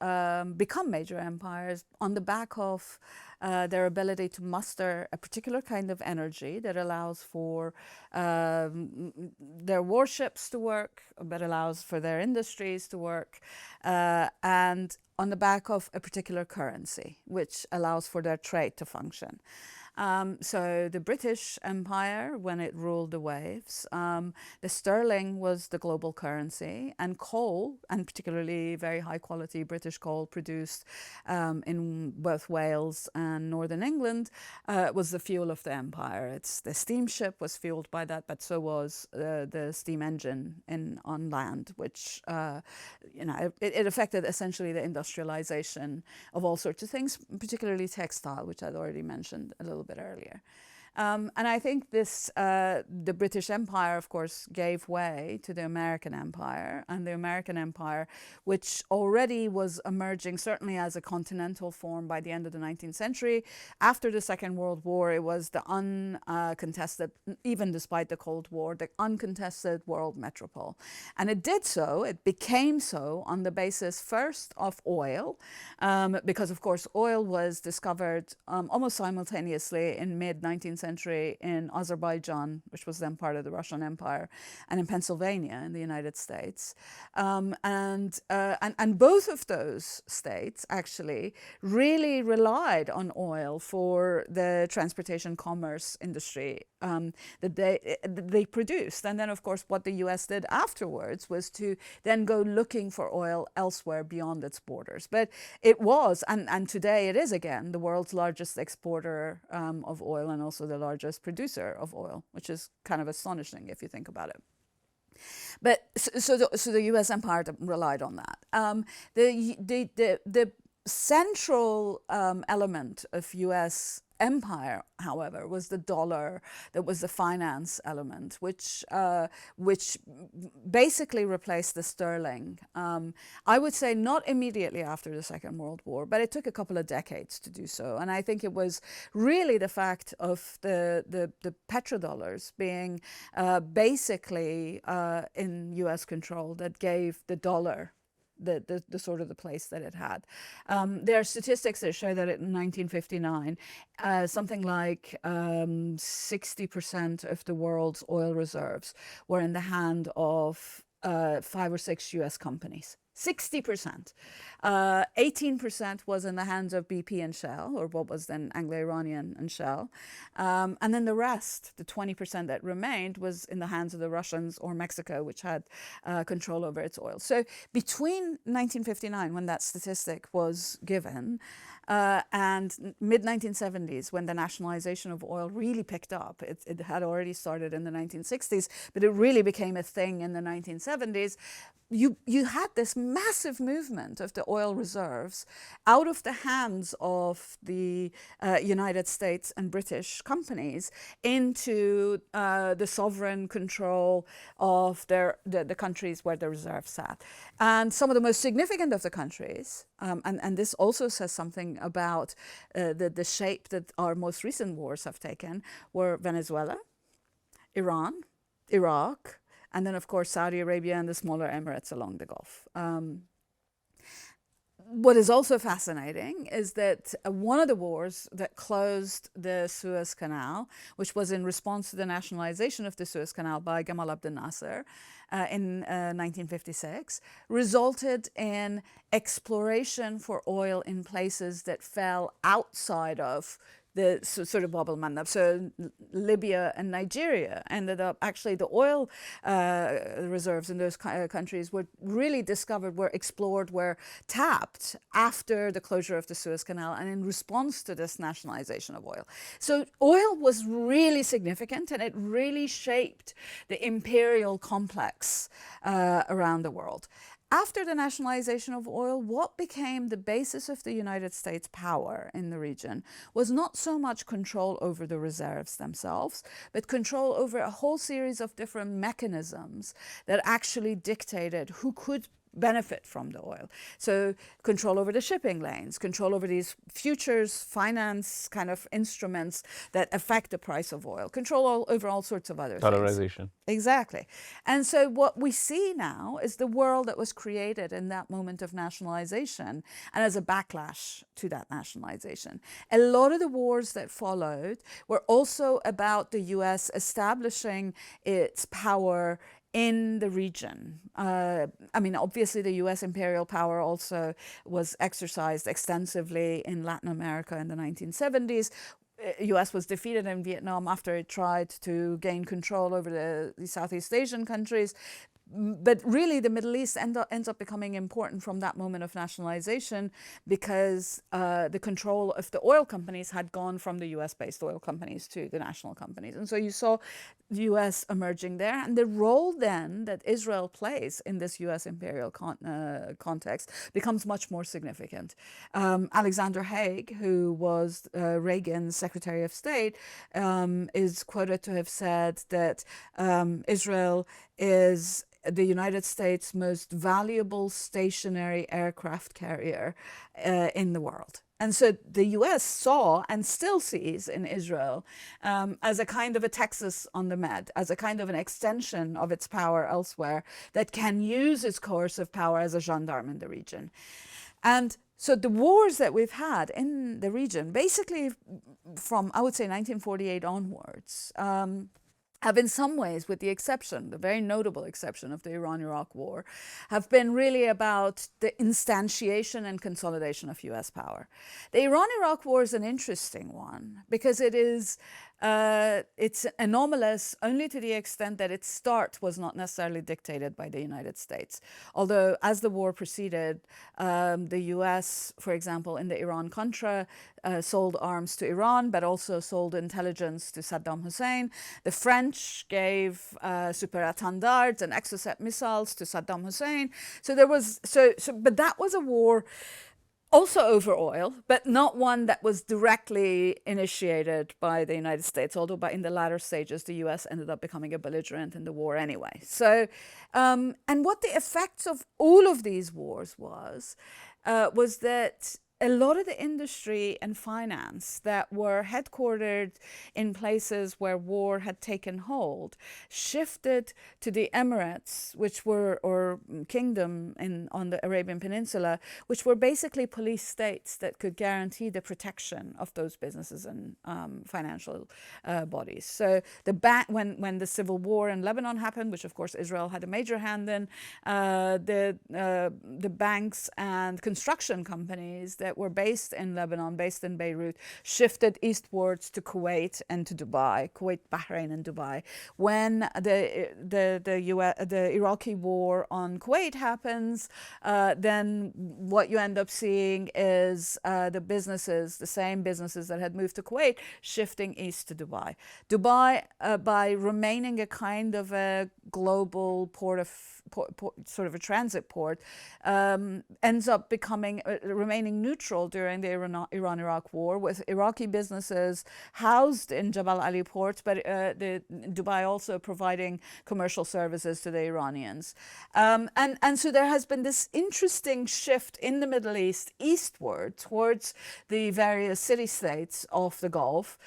become major empires on the back of their ability to muster a particular kind of energy that allows for their warships to work, that allows for their industries to work, and on the back of a particular currency, which allows for their trade to function. So the British Empire, when it ruled the waves, the sterling was the global currency, and coal, and particularly very high quality British coal produced in both Wales and Northern England, was the fuel of the empire. The steamship was fueled by that, but so was the steam engine on land, which it affected essentially the industrialization of all sorts of things, particularly textile, which I'd already mentioned a little bit earlier. And I think the British Empire, of course, gave way to the American Empire, and the American Empire, which already was emerging certainly as a continental form by the end of the 19th century. After the Second World War, it was the uncontested, even despite the Cold War, the uncontested world metropole. And it became so on the basis first of oil, because of course oil was discovered almost simultaneously in mid-19th century in Azerbaijan, which was then part of the Russian Empire, and in Pennsylvania in the United States. And both of those states actually really relied on oil for the transportation commerce industry that they produced. And then, of course, what the US did afterwards was to then go looking for oil elsewhere beyond its borders. But it was, and today it is again, the world's largest exporter of oil, and also the largest producer of oil, which is kind of astonishing if you think about it. But so the U.S. empire relied on that. The central element of U.S. empire, however, was the dollar. That was the finance element, which basically replaced the sterling. I would say not immediately after the Second World War, but it took a couple of decades to do so. And I think it was really the fact of the petrodollars being basically in U.S. control that gave the dollar the sort of the place that it had. There are statistics that show that in 1959, something like 60% of the world's oil reserves were in the hand of 5 or 6 US companies. 60%. 18% was in the hands of BP and Shell, or what was then Anglo-Iranian and Shell. And then the rest, the 20% that remained, was in the hands of the Russians or Mexico, which had control over its oil. So between 1959, when that statistic was given, and mid-1970s, when the nationalization of oil really picked up, it had already started in the 1960s, but it really became a thing in the 1970s. You had this massive movement of the oil reserves out of the hands of the United States and British companies into the sovereign control of the countries where the reserves sat. And some of the most significant of the countries, and this also says something about the shape that our most recent wars have taken were Venezuela, Iran, Iraq, and then, of course, Saudi Arabia and the smaller Emirates along the Gulf. What is also fascinating is that one of the wars that closed the Suez Canal, which was in response to the nationalization of the Suez Canal by Gamal Abdel Nasser in 1956, resulted in exploration for oil in places that fell outside of the sort of Bab el-Mandab. So Libya and Nigeria ended up, actually the oil reserves in those countries were really discovered, were explored, were tapped after the closure of the Suez Canal and in response to this nationalization of oil. So oil was really significant, and it really shaped the imperial complex around the world. After the nationalization of oil, what became the basis of the United States' power in the region was not so much control over the reserves themselves, but control over a whole series of different mechanisms that actually dictated who could benefit from the oil. So control over the shipping lanes, control over these futures, finance kind of instruments that affect the price of oil, control over all sorts of other things. Dollarization. Exactly. And so what we see now is the world that was created in that moment of nationalization and as a backlash to that nationalization. A lot of the wars that followed were also about the US establishing its power in the region. I mean, obviously the US imperial power also was exercised extensively in Latin America in the 1970s. US was defeated in Vietnam after it tried to gain control over the Southeast Asian countries. But really, the Middle East ends up becoming important from that moment of nationalization because the control of the oil companies had gone from the US-based oil companies to the national companies. And so you saw the US emerging there. And the role then that Israel plays in this US imperial context becomes much more significant. Alexander Haig, who was Reagan's Secretary of State, is quoted to have said that Israel is the United States' most valuable stationary aircraft carrier in the world. And so the US saw and still sees in Israel as a kind of a Texas on the Med, as a kind of an extension of its power elsewhere that can use its coercive power as a gendarme in the region. And so the wars that we've had in the region, basically from, I would say, 1948 onwards, have in some ways, with the exception, the very notable exception of the Iran-Iraq war, have been really about the instantiation and consolidation of US power. The Iran-Iraq war is an interesting one because it's anomalous only to the extent that its start was not necessarily dictated by the United States. Although as the war proceeded, the US, for example, in the Iran-Contra, sold arms to Iran, but also sold intelligence to Saddam Hussein. The French gave super étendards and Exocet missiles to Saddam Hussein. So there was but that was a war also over oil, but not one that was directly initiated by the United States, although in the latter stages, the US ended up becoming a belligerent in the war anyway. So, and what the effects of all of these wars was that a lot of the industry and finance that were headquartered in places where war had taken hold shifted to the Emirates, which were, or kingdom on the Arabian Peninsula, which were basically police states that could guarantee the protection of those businesses and financial bodies. So when the civil war in Lebanon happened, which of course Israel had a major hand in, the banks and construction companies that were based in Lebanon, based in Beirut, shifted eastwards to Kuwait and to Dubai, Kuwait, Bahrain, and Dubai. When the Iraqi war on Kuwait happens, then what you end up seeing is the same businesses that had moved to Kuwait, shifting east to Dubai. Dubai, by remaining a kind of a global sort of a transit port, ends up remaining neutral neutral during the Iran-Iraq war, with Iraqi businesses housed in Jabal Ali port, but Dubai also providing commercial services to the Iranians. And so there has been this interesting shift in the Middle East eastward towards the various city-states of the Gulf,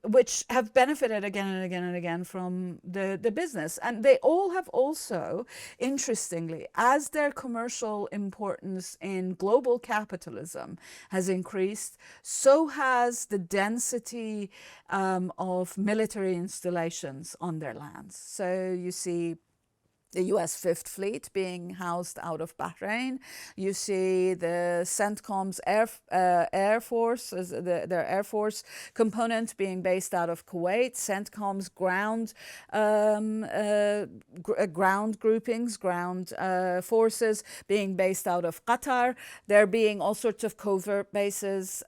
which have benefited again and again and again from the business. And they all have also, interestingly, as their commercial importance in global capitalism has increased, so has the density of military installations on their lands. So you see the US Fifth Fleet being housed out of Bahrain. You see the CENTCOM's Air Force, their Air Force component being based out of Kuwait. CENTCOM's ground groupings, ground forces being based out of Qatar. There being all sorts of covert bases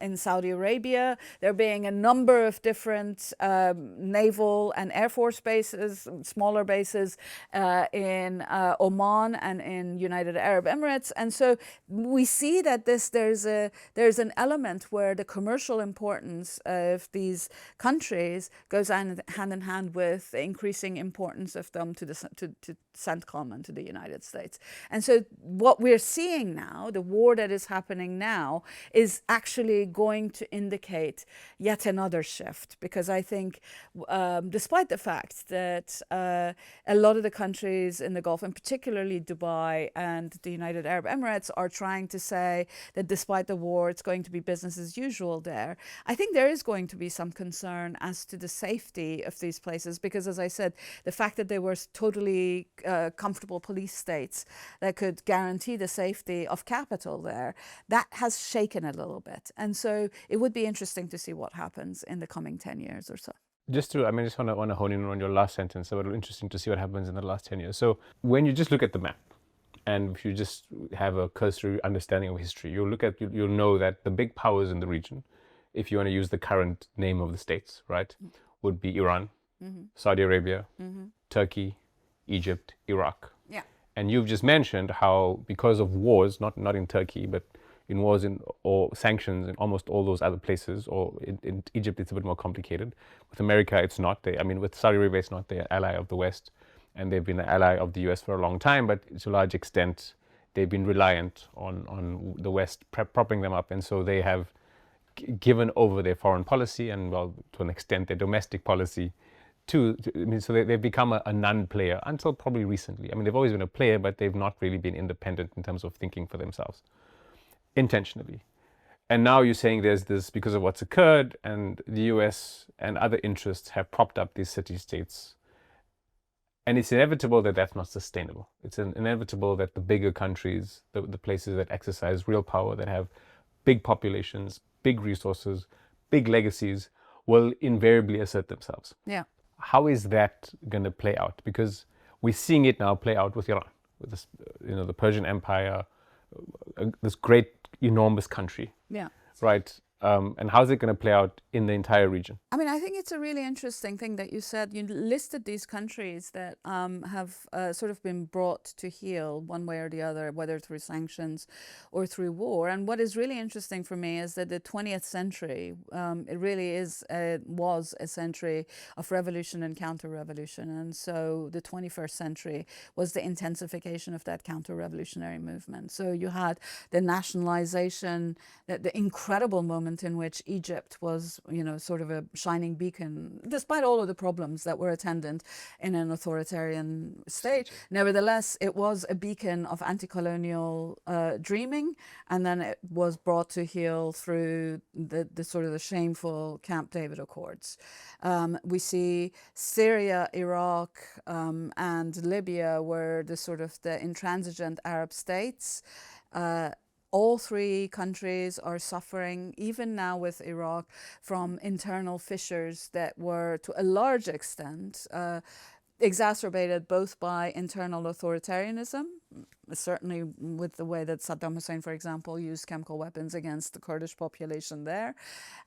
in Saudi Arabia. There being a number of different naval and Air Force bases, smaller bases, in Oman and in United Arab Emirates. And so we see that there's an element where the commercial importance of these countries goes hand in hand with the increasing importance of them to CENTCOM and to the United States. And so what we're seeing now, the war that is happening now, is actually going to indicate yet another shift, because I think despite the fact that a lot of the countries in the Gulf, and particularly Dubai and the United Arab Emirates, are trying to say that despite the war, it's going to be business as usual there. I think there is going to be some concern as to the safety of these places, because, as I said, the fact that they were totally comfortable police states that could guarantee the safety of capital there, that has shaken a little bit. And so it would be interesting to see what happens in the coming 10 years or so. Just want to hone in on your last sentence. So it's interesting to see what happens in the last 10 years. So when you just look at the map, and if you just have a cursory understanding of history, you'll know that the big powers in the region, if you want to use the current name of the states, right, would be Iran, Saudi Arabia, Turkey, Egypt, Iraq. Yeah. And you've just mentioned how, because of wars, not in Turkey, but in wars or sanctions in almost all those other places, or in Egypt it's a bit more complicated. With America it's not. With Saudi Arabia it's not. They're an ally of the West, and they've been an ally of the US for a long time, but to a large extent they've been reliant on the West propping them up, and so they have given over their foreign policy and, well, to an extent, their domestic policy so they've become a non-player until probably recently. They've always been a player, but they've not really been independent in terms of thinking for themselves. Intentionally. And now you're saying there's this, because of what's occurred, and the US and other interests have propped up these city-states. And it's inevitable that that's not sustainable. It's inevitable that the bigger countries, the places that exercise real power, that have big populations, big resources, big legacies, will invariably assert themselves. Yeah. How is that going to play out? Because we're seeing it now play out with Iran, with this, the Persian Empire, this great, enormous country. Yeah. Right. And how's it going to play out in the entire region? I think it's a really interesting thing that you said. You listed these countries that have sort of been brought to heel one way or the other, whether through sanctions or through war. And what is really interesting for me is that the 20th century, it really was a century of revolution and counter-revolution. And so the 21st century was the intensification of that counter-revolutionary movement. So you had the nationalization, the incredible moment in which Egypt was, sort of a shining beacon, despite all of the problems that were attendant in an authoritarian state. Nevertheless, it was a beacon of anti-colonial dreaming, and then it was brought to heel through the sort of the shameful Camp David Accords. We see Syria, Iraq, and Libya were the sort of the intransigent Arab states. All three countries are suffering, even now with Iraq, from internal fissures that were, to a large extent, exacerbated both by internal authoritarianism certainly with the way that Saddam Hussein, for example, used chemical weapons against the Kurdish population there,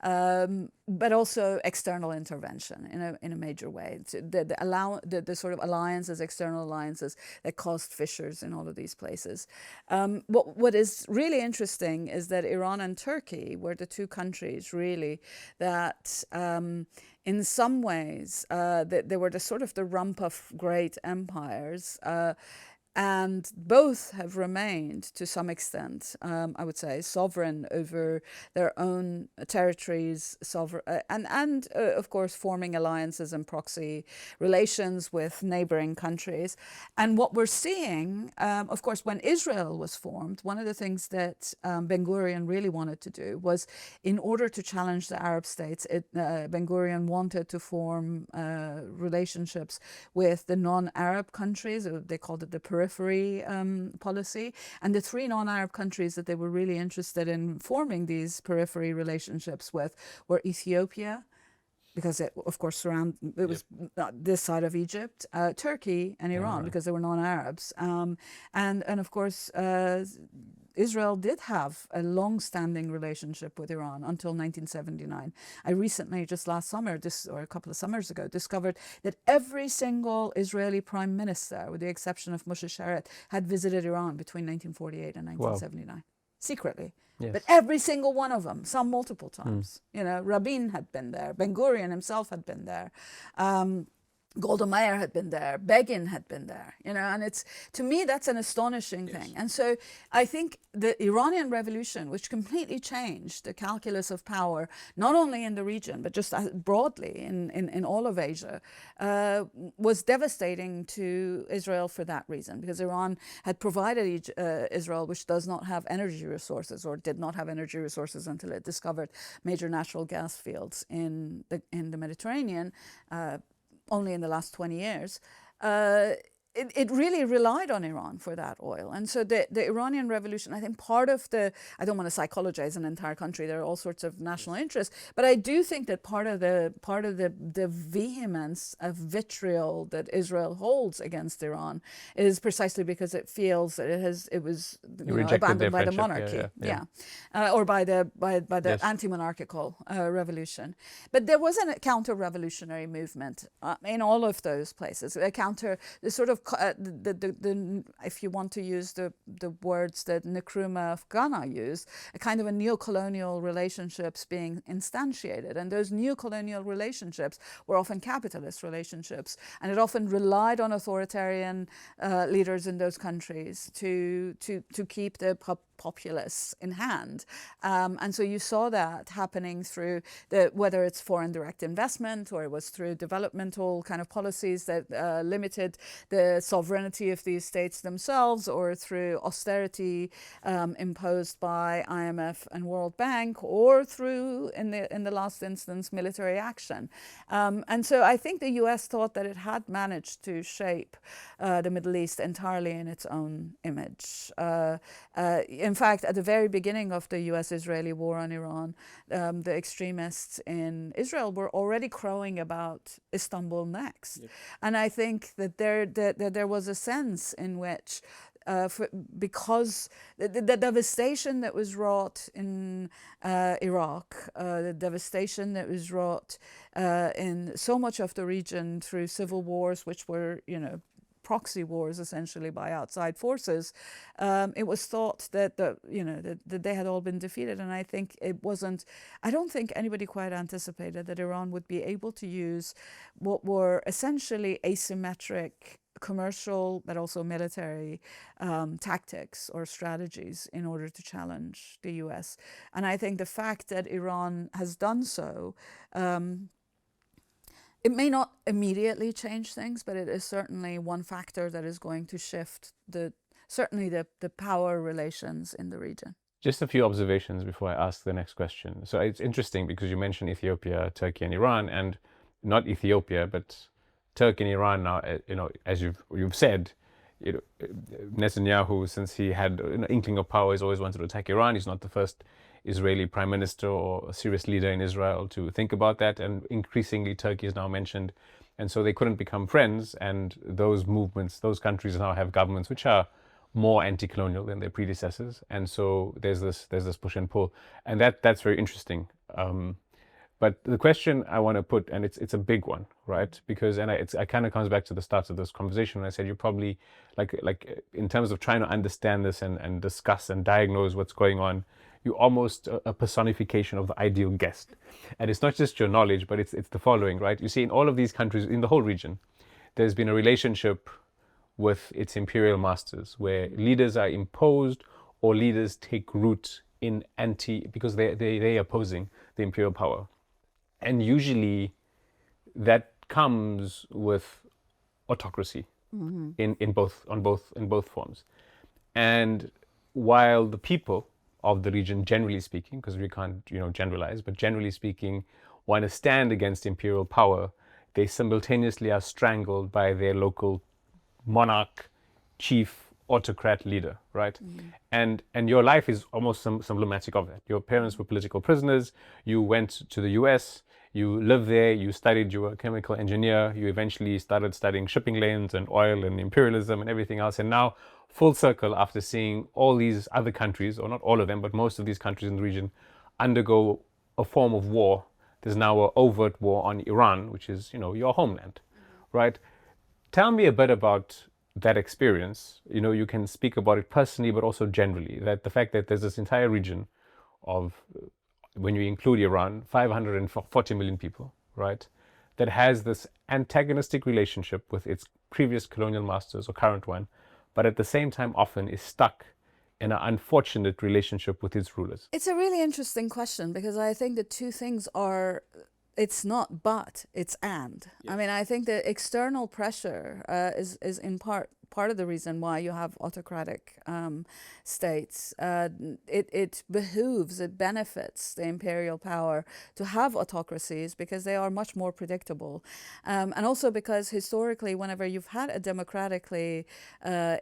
but also external intervention in a major way. The sort of alliances, external alliances that caused fissures in all of these places. What is really interesting is that Iran and Turkey were the two countries really that in some ways they were the sort of the rump of great empires. And both have remained, to some extent, I would say, sovereign over their own territories, and of course, forming alliances and proxy relations with neighboring countries. And what we're seeing, of course, when Israel was formed, one of the things that Ben Gurion really wanted to do was, in order to challenge the Arab states, Ben Gurion wanted to form relationships with the non-Arab countries. They called it the periphery policy. And the three non-Arab countries that they were really interested in forming these periphery relationships with were Ethiopia, because it, of course, it was this side of Egypt, Turkey and Iran, because they were non-Arabs. And of course, Israel did have a long-standing relationship with Iran until 1979. I recently, just last summer, or a couple of summers ago, discovered that every single Israeli prime minister, with the exception of Moshe Sharett, had visited Iran between 1948 and 1979. Wow. Secretly. Yes. But every single one of them, some multiple times. You know, Rabin had been there, Ben Gurion himself had been there. Golda Meir had been there, Begin had been there, you know, and it's, to me, that's an astonishing thing. And so I think the Iranian Revolution, which completely changed the calculus of power, not only in the region, but just broadly in all of Asia, was devastating to Israel for that reason, because Iran had provided Israel, which does not have energy resources, or did not have energy resources until it discovered major natural gas fields in the Mediterranean, only in the last 20 years, it really relied on Iran for that oil. And so the Iranian Revolution, I think part of I don't want to psychologize an entire country, there are all sorts of national interests, but I do think that part of the vehemence of vitriol that Israel holds against Iran is precisely because it feels that it was abandoned by the monarchy, or by the anti-monarchical revolution. But there was a counter-revolutionary movement in all of those places, the sort of if you want to use the words that Nkrumah of Ghana used, a kind of a neo-colonial relationships being instantiated. And those neo-colonial relationships were often capitalist relationships. And it often relied on authoritarian leaders in those countries to keep the populace in hand. And so you saw that happening through whether it's foreign direct investment, or it was through developmental kind of policies that limited the sovereignty of these states themselves, or through austerity imposed by IMF and World Bank, or through, in the last instance, military action. And so I think the US thought that it had managed to shape the Middle East entirely in its own image. In fact, at the very beginning of the US-Israeli war on Iran, the extremists in Israel were already crowing about Istanbul next. Yep. And I think that there was a sense in which, because the devastation that was wrought in Iraq, the devastation that was wrought in so much of the region through civil wars, which were, proxy wars essentially by outside forces, it was thought that that they had all been defeated. And I think I don't think anybody quite anticipated that Iran would be able to use what were essentially asymmetric commercial but also military tactics or strategies in order to challenge the US. And I think the fact that Iran has done so, it may not immediately change things, but it is certainly one factor that is going to shift the power relations in the region. Just a few observations before I ask the next question. So it's interesting because you mentioned Ethiopia, Turkey, and Iran, and not Ethiopia, but Turkey and Iran now. As you've said, Netanyahu, since he had an inkling of power, has always wanted to attack Iran. He's not the first Israeli prime minister or a serious leader in Israel to think about that, and increasingly Turkey is now mentioned, and so they couldn't become friends. And those movements, those countries now have governments which are more anti-colonial than their predecessors, and so there's this push and pull, and that's very interesting. But the question I want to put, and it's a big one, right? Because it kind of comes back to the start of this conversation when I said you're probably like in terms of trying to understand this and discuss and diagnose what's going on, you're almost a personification of the ideal guest. And it's not just your knowledge, but it's the following, right? You see, in all of these countries, in the whole region, there's been a relationship with its imperial masters where leaders are imposed or leaders take root in because they're opposing the imperial power. And usually that comes with autocracy in both forms. And while the people of the region, generally speaking, because we can't generalize, but generally speaking, want to stand against imperial power, they simultaneously are strangled by their local monarch, chief, autocrat leader, right? And your life is almost emblematic of that. Your parents were political prisoners. You went to the US. You lived there. You studied. You were a chemical engineer. You eventually started studying shipping lanes and oil and imperialism and everything else. And now, full circle, after seeing all these other countries, or not all of them, but most of these countries in the region, undergo a form of war. There's now an overt war on Iran, which is your homeland, right? Tell me a bit about that experience. You can speak about it personally, but also generally, that the fact that there's this entire region of, when you include Iran, 540 million people, right, that has this antagonistic relationship with its previous colonial masters or current one, but at the same time often is stuck in an unfortunate relationship with its rulers. It's a really interesting question, because I think the two things are, it's not but, it's and. I mean, I think the external pressure is in part of the reason why you have autocratic states. It behooves, it benefits the imperial power to have autocracies, because they are much more predictable. And also because historically, whenever you've had a democratically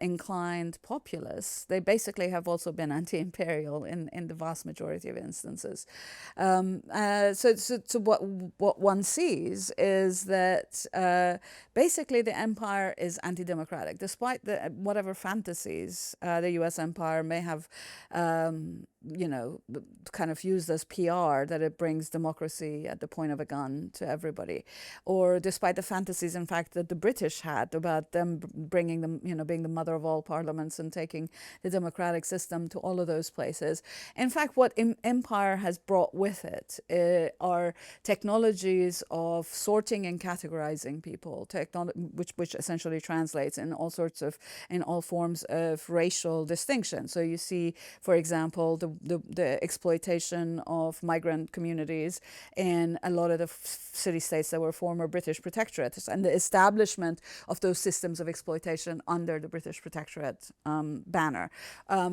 inclined populace, they basically have also been anti-imperial in the vast majority of instances. So what one sees is that basically the empire is anti-democratic, despite whatever fantasies the US empire may have, kind of used as PR, that it brings democracy at the point of a gun to everybody, or despite the fantasies, in fact, that the British had about them bringing them, being the mother of all parliaments and taking the democratic system to all of those places. In fact, what empire has brought with it are technologies of sorting and categorizing people, which essentially translates in all forms of racial distinction. So you see, for example, the exploitation of migrant communities in a lot of the city-states that were former British protectorates, and the establishment of those systems of exploitation under the British protectorate banner.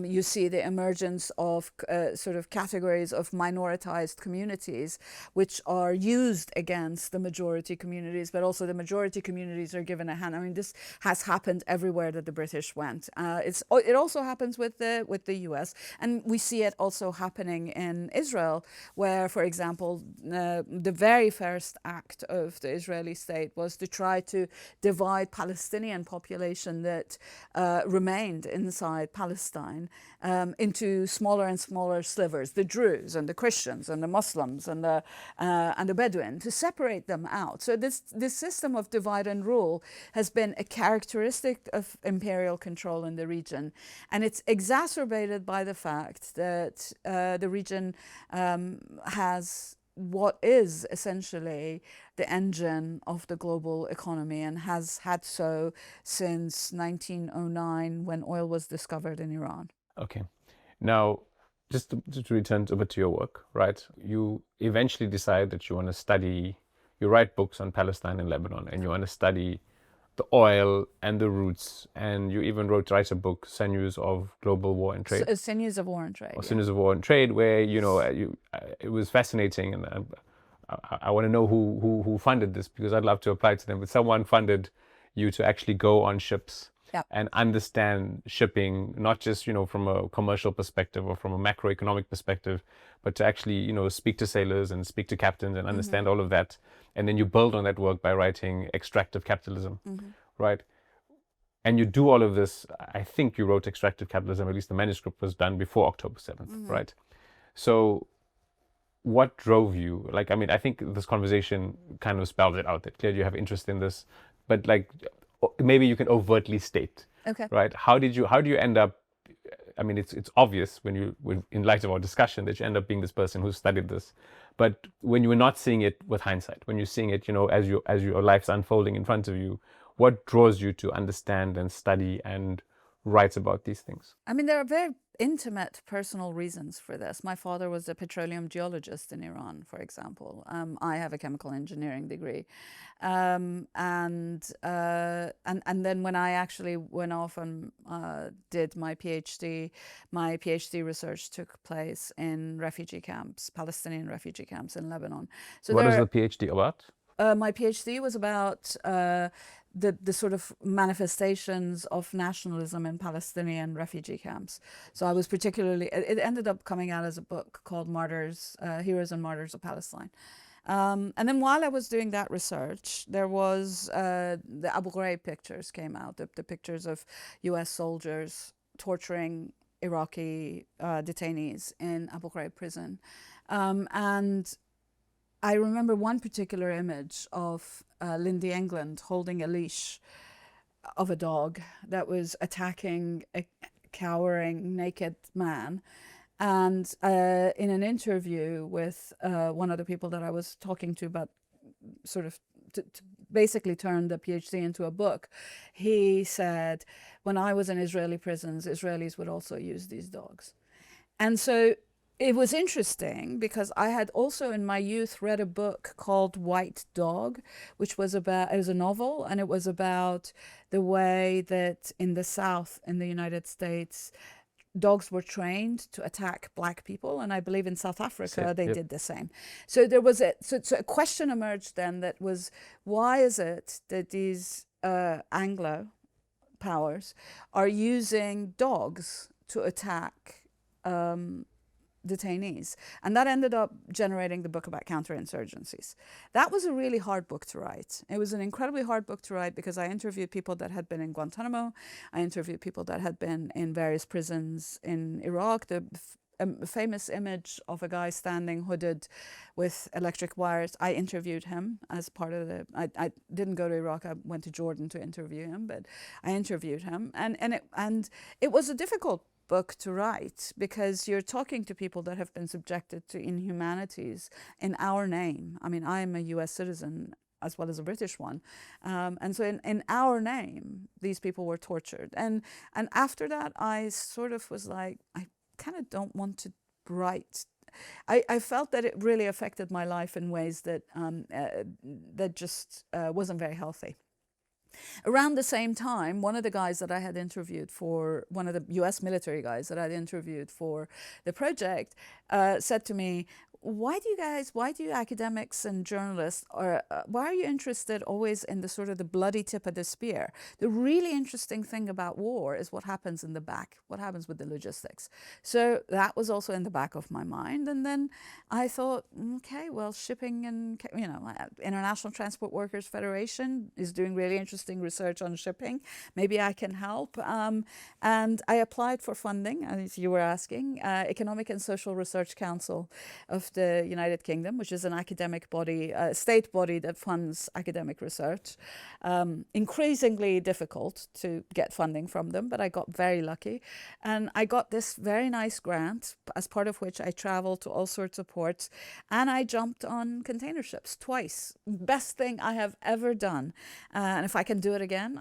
You see the emergence of sort of categories of minoritized communities, which are used against the majority communities, but also the majority communities are given a hand. I mean, this has happened everywhere that the British went. It also happens with the US, and we see it also happening in Israel, where, for example, the very first act of the Israeli state was to try to divide Palestinian population that remained inside Palestine into smaller and smaller slivers, the Druze and the Christians and the Muslims and the Bedouin, to separate them out. So this system of divide and rule has been a characteristic of imperial control in the region, and it's exacerbated by the fact that the region has what is essentially the engine of the global economy, and has had so since 1909, when oil was discovered in Iran. Okay. Now, just to return a bit to your work, right? You eventually decide that you want to study, you write books on Palestine and Lebanon, and you want to study the oil and the roots, and you even write a book, Sinews of Global War and Trade. Sinews of War and Trade. Or Sinews of War and Trade, where it was fascinating, and I want to know who funded this, because I'd love to apply to them. But someone funded you to actually go on ships. Yep. And understand shipping, not just from a commercial perspective or from a macroeconomic perspective, but to actually speak to sailors and speak to captains and understand all of that. And then you build on that work by writing Extractive Capitalism, right? And you do all of this. I think you wrote Extractive Capitalism, at least the manuscript was done before October 7th, right? So what drove you? Like, I mean, I think this conversation kind of spells it out that clearly you have interest in this, but like maybe you can overtly state, Okay. right? How do you end up? I mean, it's obvious in light of our discussion that you end up being this person who studied this, but when you were not seeing it with hindsight, when you're seeing it, as your life's unfolding in front of you, what draws you to understand and study and write about these things? I mean, there are very intimate personal reasons for this. My father was a petroleum geologist in Iran, for example. I have a chemical engineering degree. And then when I actually went off and did my PhD research took place in refugee camps, Palestinian refugee camps in Lebanon. So what is the PhD about? My PhD was about the sort of manifestations of nationalism in Palestinian refugee camps. So I was it ended up coming out as a book called Heroes and Martyrs of Palestine. And then while I was doing that research, there was the Abu Ghraib pictures came out, the pictures of US soldiers torturing Iraqi detainees in Abu Ghraib prison. And I remember one particular image of Lindy England holding a leash of a dog that was attacking a cowering naked man. And in an interview with one of the people that I was talking to about sort of to basically turn the PhD into a book, he said, when I was in Israeli prisons, Israelis would also use these dogs. And so it was interesting because I had also in my youth read a book called White Dog, which was it was a novel, and it was about the way that in the South, in the United States, dogs were trained to attack Black people. And I believe in South Africa, they did the same. So there was so a question emerged then that was, why is it that these Anglo powers are using dogs to attack detainees? And that ended up generating the book about counterinsurgencies. That was a really hard book to write. It was an incredibly hard book to write because I interviewed people that had been in Guantanamo. I interviewed people that had been in various prisons in Iraq. The famous image of a guy standing hooded with electric wires, I interviewed him as part of I didn't go to Iraq, I went to Jordan to interview him, but I interviewed him. And it was a difficult book to write because you're talking to people that have been subjected to inhumanities in our name. I mean, I am a US citizen as well as a British one. And so in our name, these people were tortured. And after that, I sort of was like, I kind of don't want to write. I felt that it really affected my life in ways that that just wasn't very healthy. Around the same time, one of the guys that I had interviewed one of the US military guys that I'd interviewed for the project said to me, why do you academics and journalists, why are you interested always in the sort of the bloody tip of the spear? The really interesting thing about war is what happens in the back, what happens with the logistics. So that was also in the back of my mind. And then I thought, okay, well, shipping and, International Transport Workers Federation is doing really interesting research on shipping. Maybe I can help. And I applied for funding, as you were asking, Economic and Social Research Council of the United Kingdom, which is an academic body, a state body that funds academic research. Increasingly difficult to get funding from them, but I got very lucky. And I got this very nice grant, as part of which I traveled to all sorts of ports, and I jumped on container ships twice. Best thing I have ever done. And if I can do it again,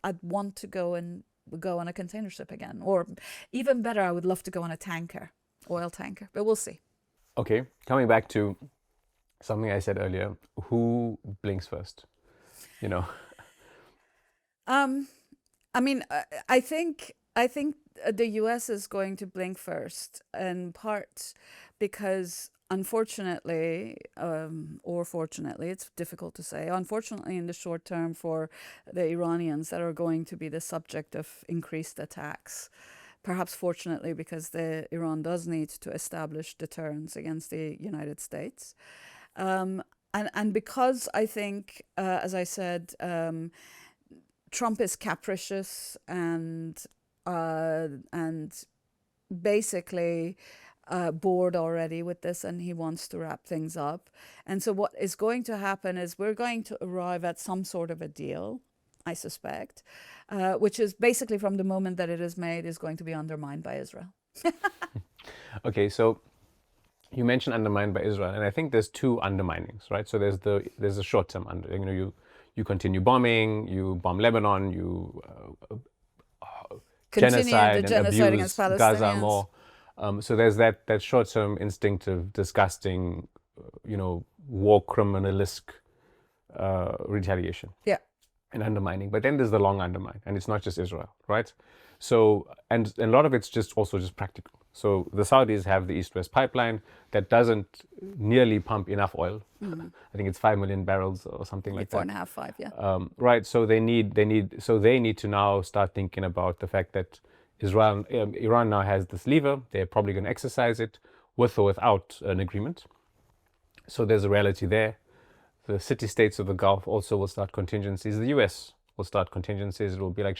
I'd want to go on a container ship again. Or even better, I would love to go on a tanker, oil tanker, but we'll see. Okay, coming back to something I said earlier, who blinks first? I mean, I think the US is going to blink first, in part because unfortunately, or fortunately, it's difficult to say, unfortunately in the short term for the Iranians that are going to be the subject of increased attacks. Perhaps fortunately, because Iran does need to establish deterrence against the United States. And because I think, as I said, Trump is capricious and basically bored already with this, and he wants to wrap things up. And so what is going to happen is we're going to arrive at some sort of a deal, I suspect, which is basically from the moment that it is made is going to be undermined by Israel. Okay, so you mentioned undermined by Israel, and I think there's two underminings, right? So there's a short term you continue bombing, you bomb Lebanon, you Continue genocide the and genocide against abuse Gaza Palestinians. more. So there's that short-term, instinctive, disgusting, war criminalesque retaliation. Yeah. And undermining. But then there's the long undermine, and it's not just Israel, right? So, and a lot of it's just practical. So the Saudis have the East-West pipeline that doesn't nearly pump enough oil. I think it's 5 million barrels or something like that. 4.5, 5, yeah. Right. So they need to now start thinking about the fact that Iran now has this lever. They're probably going to exercise it with or without an agreement. So there's a reality there. The city-states of the Gulf also will start contingencies. The US will start contingencies. It will be like,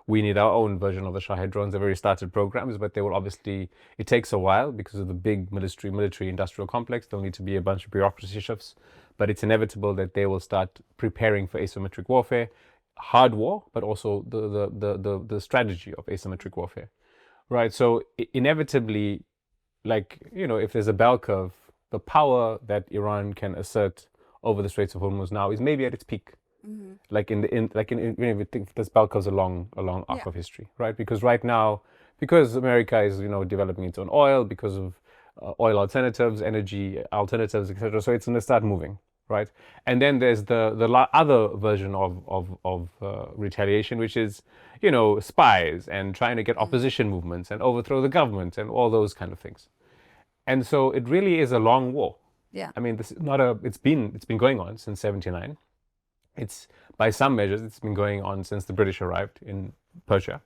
we need our own version of the Shahed drones. They've already started programs, but they will obviously, it takes a while because of the big military industrial complex. There'll need to be a bunch of bureaucracy shifts, but it's inevitable that they will start preparing for asymmetric warfare, hard war, but also the strategy of asymmetric warfare, right? So inevitably, if there's a bell curve, the power that Iran can assert over the Straits of Hormuz now is maybe at its peak. If you think this bell curve's a long arc of history, right? Because right now, because America is developing its own oil, because of oil alternatives, energy alternatives, etc. So it's going to start moving, right? And then there's the other version of retaliation, which is spies and trying to get opposition movements and overthrow the government and all those kind of things. And so it really is a long war. Yeah. I mean, this is not it's been going on since 79. It's, by some measures, it's been going on since the British arrived in Persia,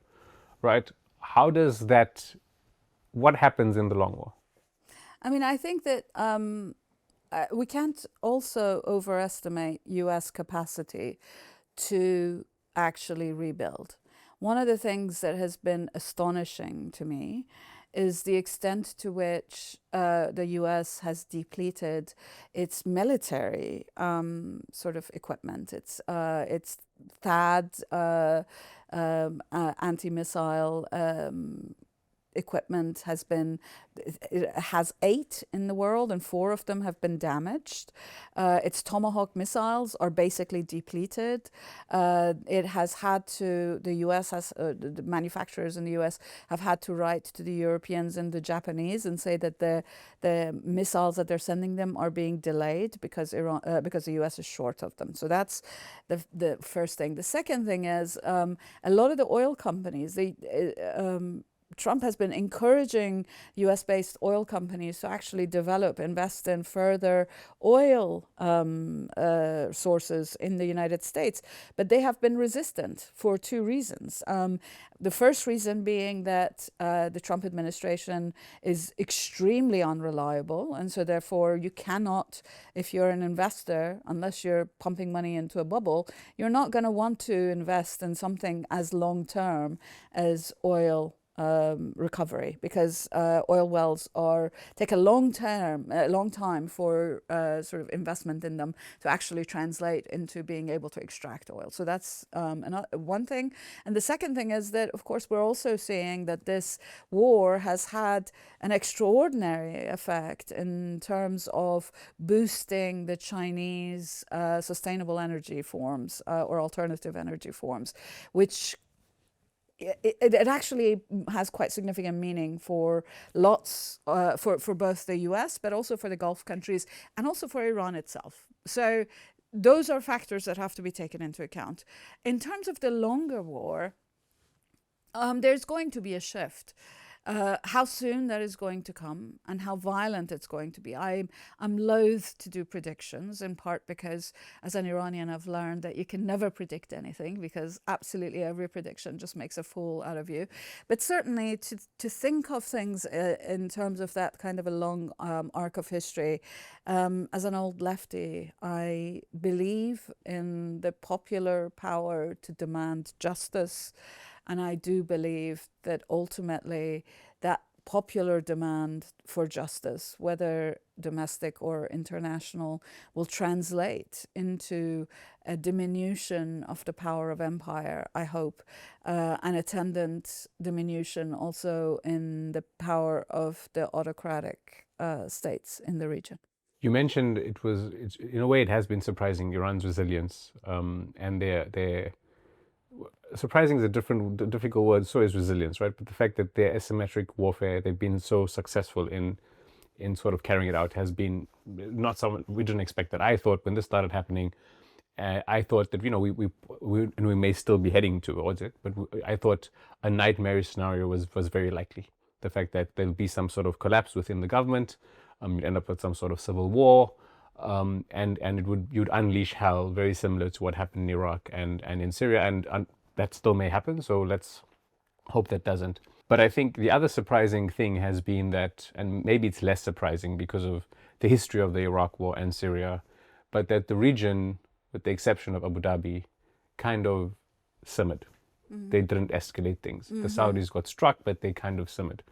right? What happens in the long war? I mean, I think that we can't also overestimate US capacity to actually rebuild. One of the things that has been astonishing to me is the extent to which the US has depleted its military sort of equipment. Its THAAD anti-missile equipment it has 8 in the world, and 4 of them have been damaged. Its Tomahawk missiles are basically depleted. It has had to, the manufacturers in the US have had to write to the Europeans and the Japanese and say that the missiles that they're sending them are being delayed because the US is short of them. So that's the first thing. The second thing is a lot of the oil companies, Trump has been encouraging US-based oil companies to actually invest in further oil sources in the United States. But they have been resistant for 2 reasons. The first reason being that the Trump administration is extremely unreliable. And so therefore you cannot, if you're an investor, unless you're pumping money into a bubble, you're not going to want to invest in something as long-term as oil recovery, because oil wells take a long time for sort of investment in them to actually translate into being able to extract oil. So that's one thing. And the second thing is that, of course, we're also seeing that this war has had an extraordinary effect in terms of boosting the Chinese sustainable energy forms or alternative energy forms, which it actually has quite significant meaning for for both the US, but also for the Gulf countries and also for Iran itself. So those are factors that have to be taken into account. In terms of the longer war, there's going to be a shift. How soon that is going to come and how violent it's going to be. I'm loath to do predictions, in part because, as an Iranian, I've learned that you can never predict anything because absolutely every prediction just makes a fool out of you. But certainly to think of things in terms of that kind of a long arc of history, as an old lefty, I believe in the popular power to demand justice. And I do believe that ultimately that popular demand for justice, whether domestic or international, will translate into a diminution of the power of empire, I hope, an attendant diminution also in the power of the autocratic states in the region. You mentioned in a way it has been surprising, Iran's resilience, and their surprising is a difficult word. So is resilience, right? But the fact that their asymmetric warfare, they've been so successful in sort of carrying it out, has been not something we didn't expect. That I thought when this started happening, I thought that we may still be heading towards it, but I thought a nightmarish scenario was very likely. The fact that there'll be some sort of collapse within the government, you'd end up with some sort of civil war. And you'd unleash hell, very similar to what happened in Iraq and in Syria, and that still may happen. So let's hope that doesn't. But I think the other surprising thing has been that, and maybe it's less surprising because of the history of the Iraq War and Syria, but that the region, with the exception of Abu Dhabi, kind of simmered. They didn't escalate things. The Saudis got struck, but they kind of simmered.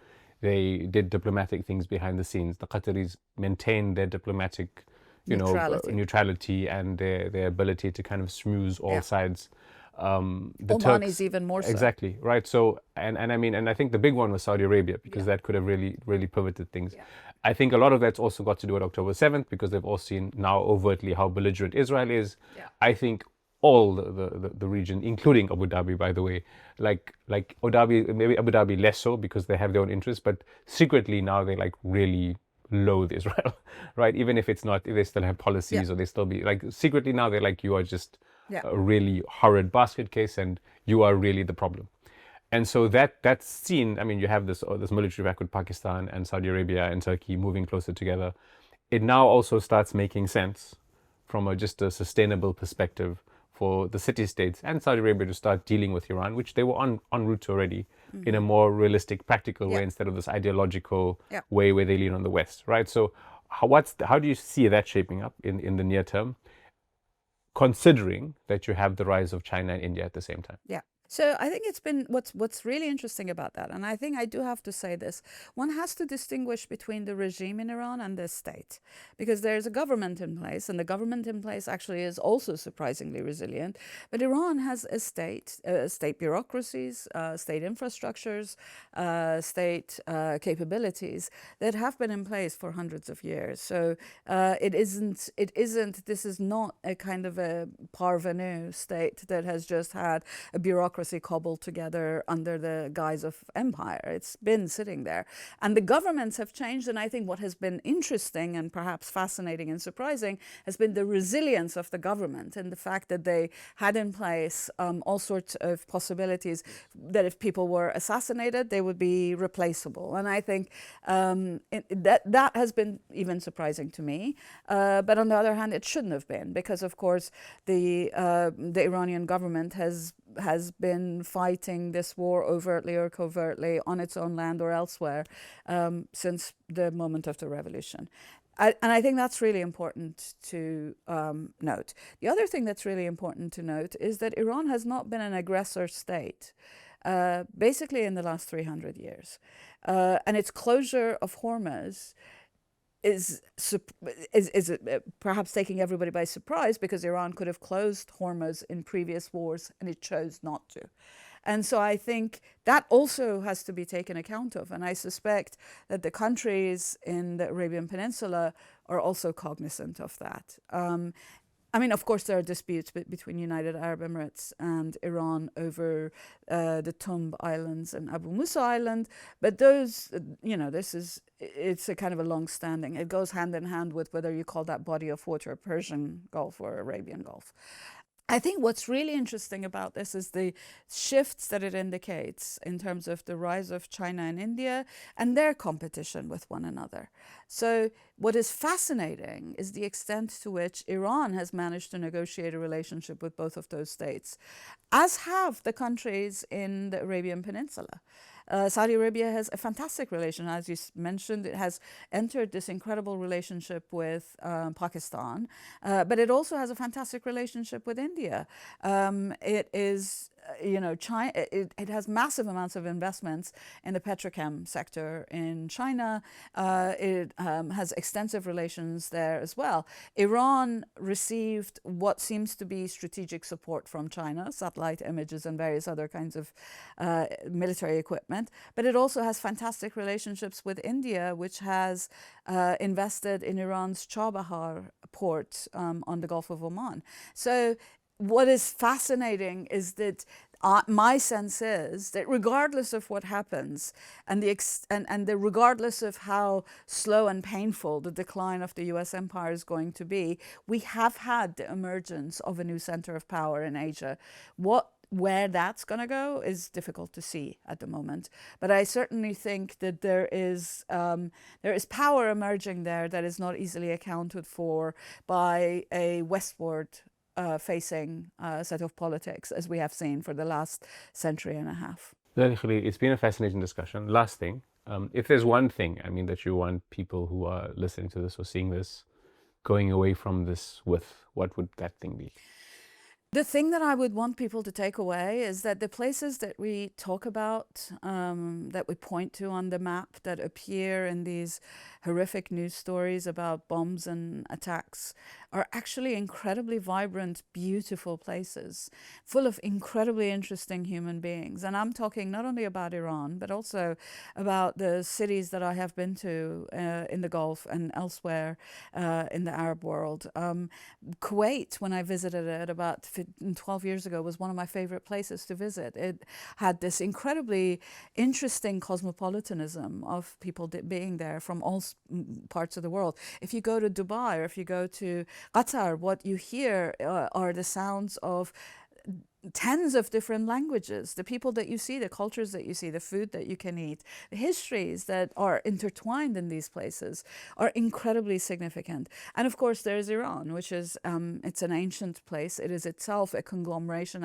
They did diplomatic things behind the scenes. The Qataris maintained their diplomatic neutrality and their ability to kind of smooth all sides. The Oman is even more so. Exactly, right. So, and I think the big one was Saudi Arabia, because that could have really pivoted things. Yeah. I think a lot of that's also got to do with October 7th, because they've all seen now overtly how belligerent Israel is. Yeah. I think all the region, including Abu Dhabi, by the way, like Abu Dhabi, maybe Abu Dhabi less so because they have their own interests, but secretly now they like really loathe Israel, right? Even if it's not, if they still have policies, or they still be like, secretly now they're like, you are just a really horrid basket case and you are really the problem. And so that's seen, I mean, you have this military pact with Pakistan and Saudi Arabia and Turkey moving closer together. It now also starts making sense from just a sustainable perspective for the city-states and Saudi Arabia to start dealing with Iran, which they were en route already, in a more realistic, practical way, instead of this ideological way where they lean on the West, right? So how do you see that shaping up in the near term, considering that you have the rise of China and India at the same time? Yeah. So I think it's been what's really interesting about that, and I think I do have to say this, one has to distinguish between the regime in Iran and the state, because there's a government in place, and the government in place actually is also surprisingly resilient. But Iran has a state bureaucracies, state infrastructures, state capabilities that have been in place for hundreds of years. So this is not a kind of a parvenu state that has just had a bureaucracy cobbled together under the guise of empire. It's been sitting there. And the governments have changed, and I think what has been interesting and perhaps fascinating and surprising has been the resilience of the government, and the fact that they had in place all sorts of possibilities that if people were assassinated, they would be replaceable. And I think that has been even surprising to me. But on the other hand, it shouldn't have been, because of course the Iranian government has been fighting this war overtly or covertly on its own land or elsewhere since the moment of the revolution. And I think that's really important to note. The other thing that's really important to note is that Iran has not been an aggressor state basically in the last 300 years. And its closure of Hormuz is perhaps taking everybody by surprise, because Iran could have closed Hormuz in previous wars and it chose not to. And so I think that also has to be taken account of. And I suspect that the countries in the Arabian Peninsula are also cognizant of that. I mean, of course, there are disputes between United Arab Emirates and Iran over the Tumb Islands and Abu Musa Island, but those, it's a kind of a long-standing. It goes hand in hand with whether you call that body of water Persian Gulf or Arabian Gulf. I think what's really interesting about this is the shifts that it indicates in terms of the rise of China and India and their competition with one another. So what is fascinating is the extent to which Iran has managed to negotiate a relationship with both of those states, as have the countries in the Arabian Peninsula. Saudi Arabia has a fantastic relation. As you mentioned, it has entered this incredible relationship with Pakistan, but it also has a fantastic relationship with India. It is, China, it has massive amounts of investments in the petrochem sector in China. It has extensive relations there as well. Iran received what seems to be strategic support from China, satellite images and various other kinds of military equipment. But it also has fantastic relationships with India, which has invested in Iran's Chabahar port on the Gulf of Oman. So what is fascinating is that my sense is that regardless of what happens and regardless of how slow and painful the decline of the US empire is going to be, we have had the emergence of a new center of power in Asia. Where that's going to go is difficult to see at the moment. But I certainly think that there is power emerging there that is not easily accounted for by a westward facing set of politics, as we have seen for the last century and a half. Laleh Khalili, it's been a fascinating discussion. Last thing, if there's one thing, that you want people who are listening to this or seeing this going away from this with, what would that thing be? The thing that I would want people to take away is that the places that we talk about, that we point to on the map, that appear in these horrific news stories about bombs and attacks, are actually incredibly vibrant, beautiful places, full of incredibly interesting human beings. And I'm talking not only about Iran, but also about the cities that I have been to in the Gulf and elsewhere in the Arab world. Kuwait, when I visited it about 12 years ago, was one of my favorite places to visit. It had this incredibly interesting cosmopolitanism of people being there from all parts of the world. If you go to Dubai or if you go to Qatar, what you hear are the sounds of tens of different languages, the people that you see, the cultures that you see, the food that you can eat, the histories that are intertwined in these places are incredibly significant. And of course, there's Iran, which is, it's an ancient place. It is itself a agglomeration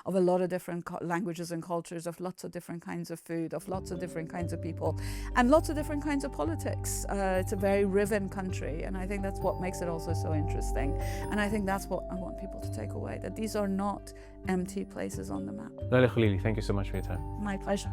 of a lot of different languages and cultures, of lots of different kinds of food, of lots of different kinds of people, and lots of different kinds of politics. It's a very riven country, and I think that's what makes it also so interesting. And I think that's what I want people to take away, that these are not empty places on the map. Laleh Khalili, thank you so much for your time. My pleasure.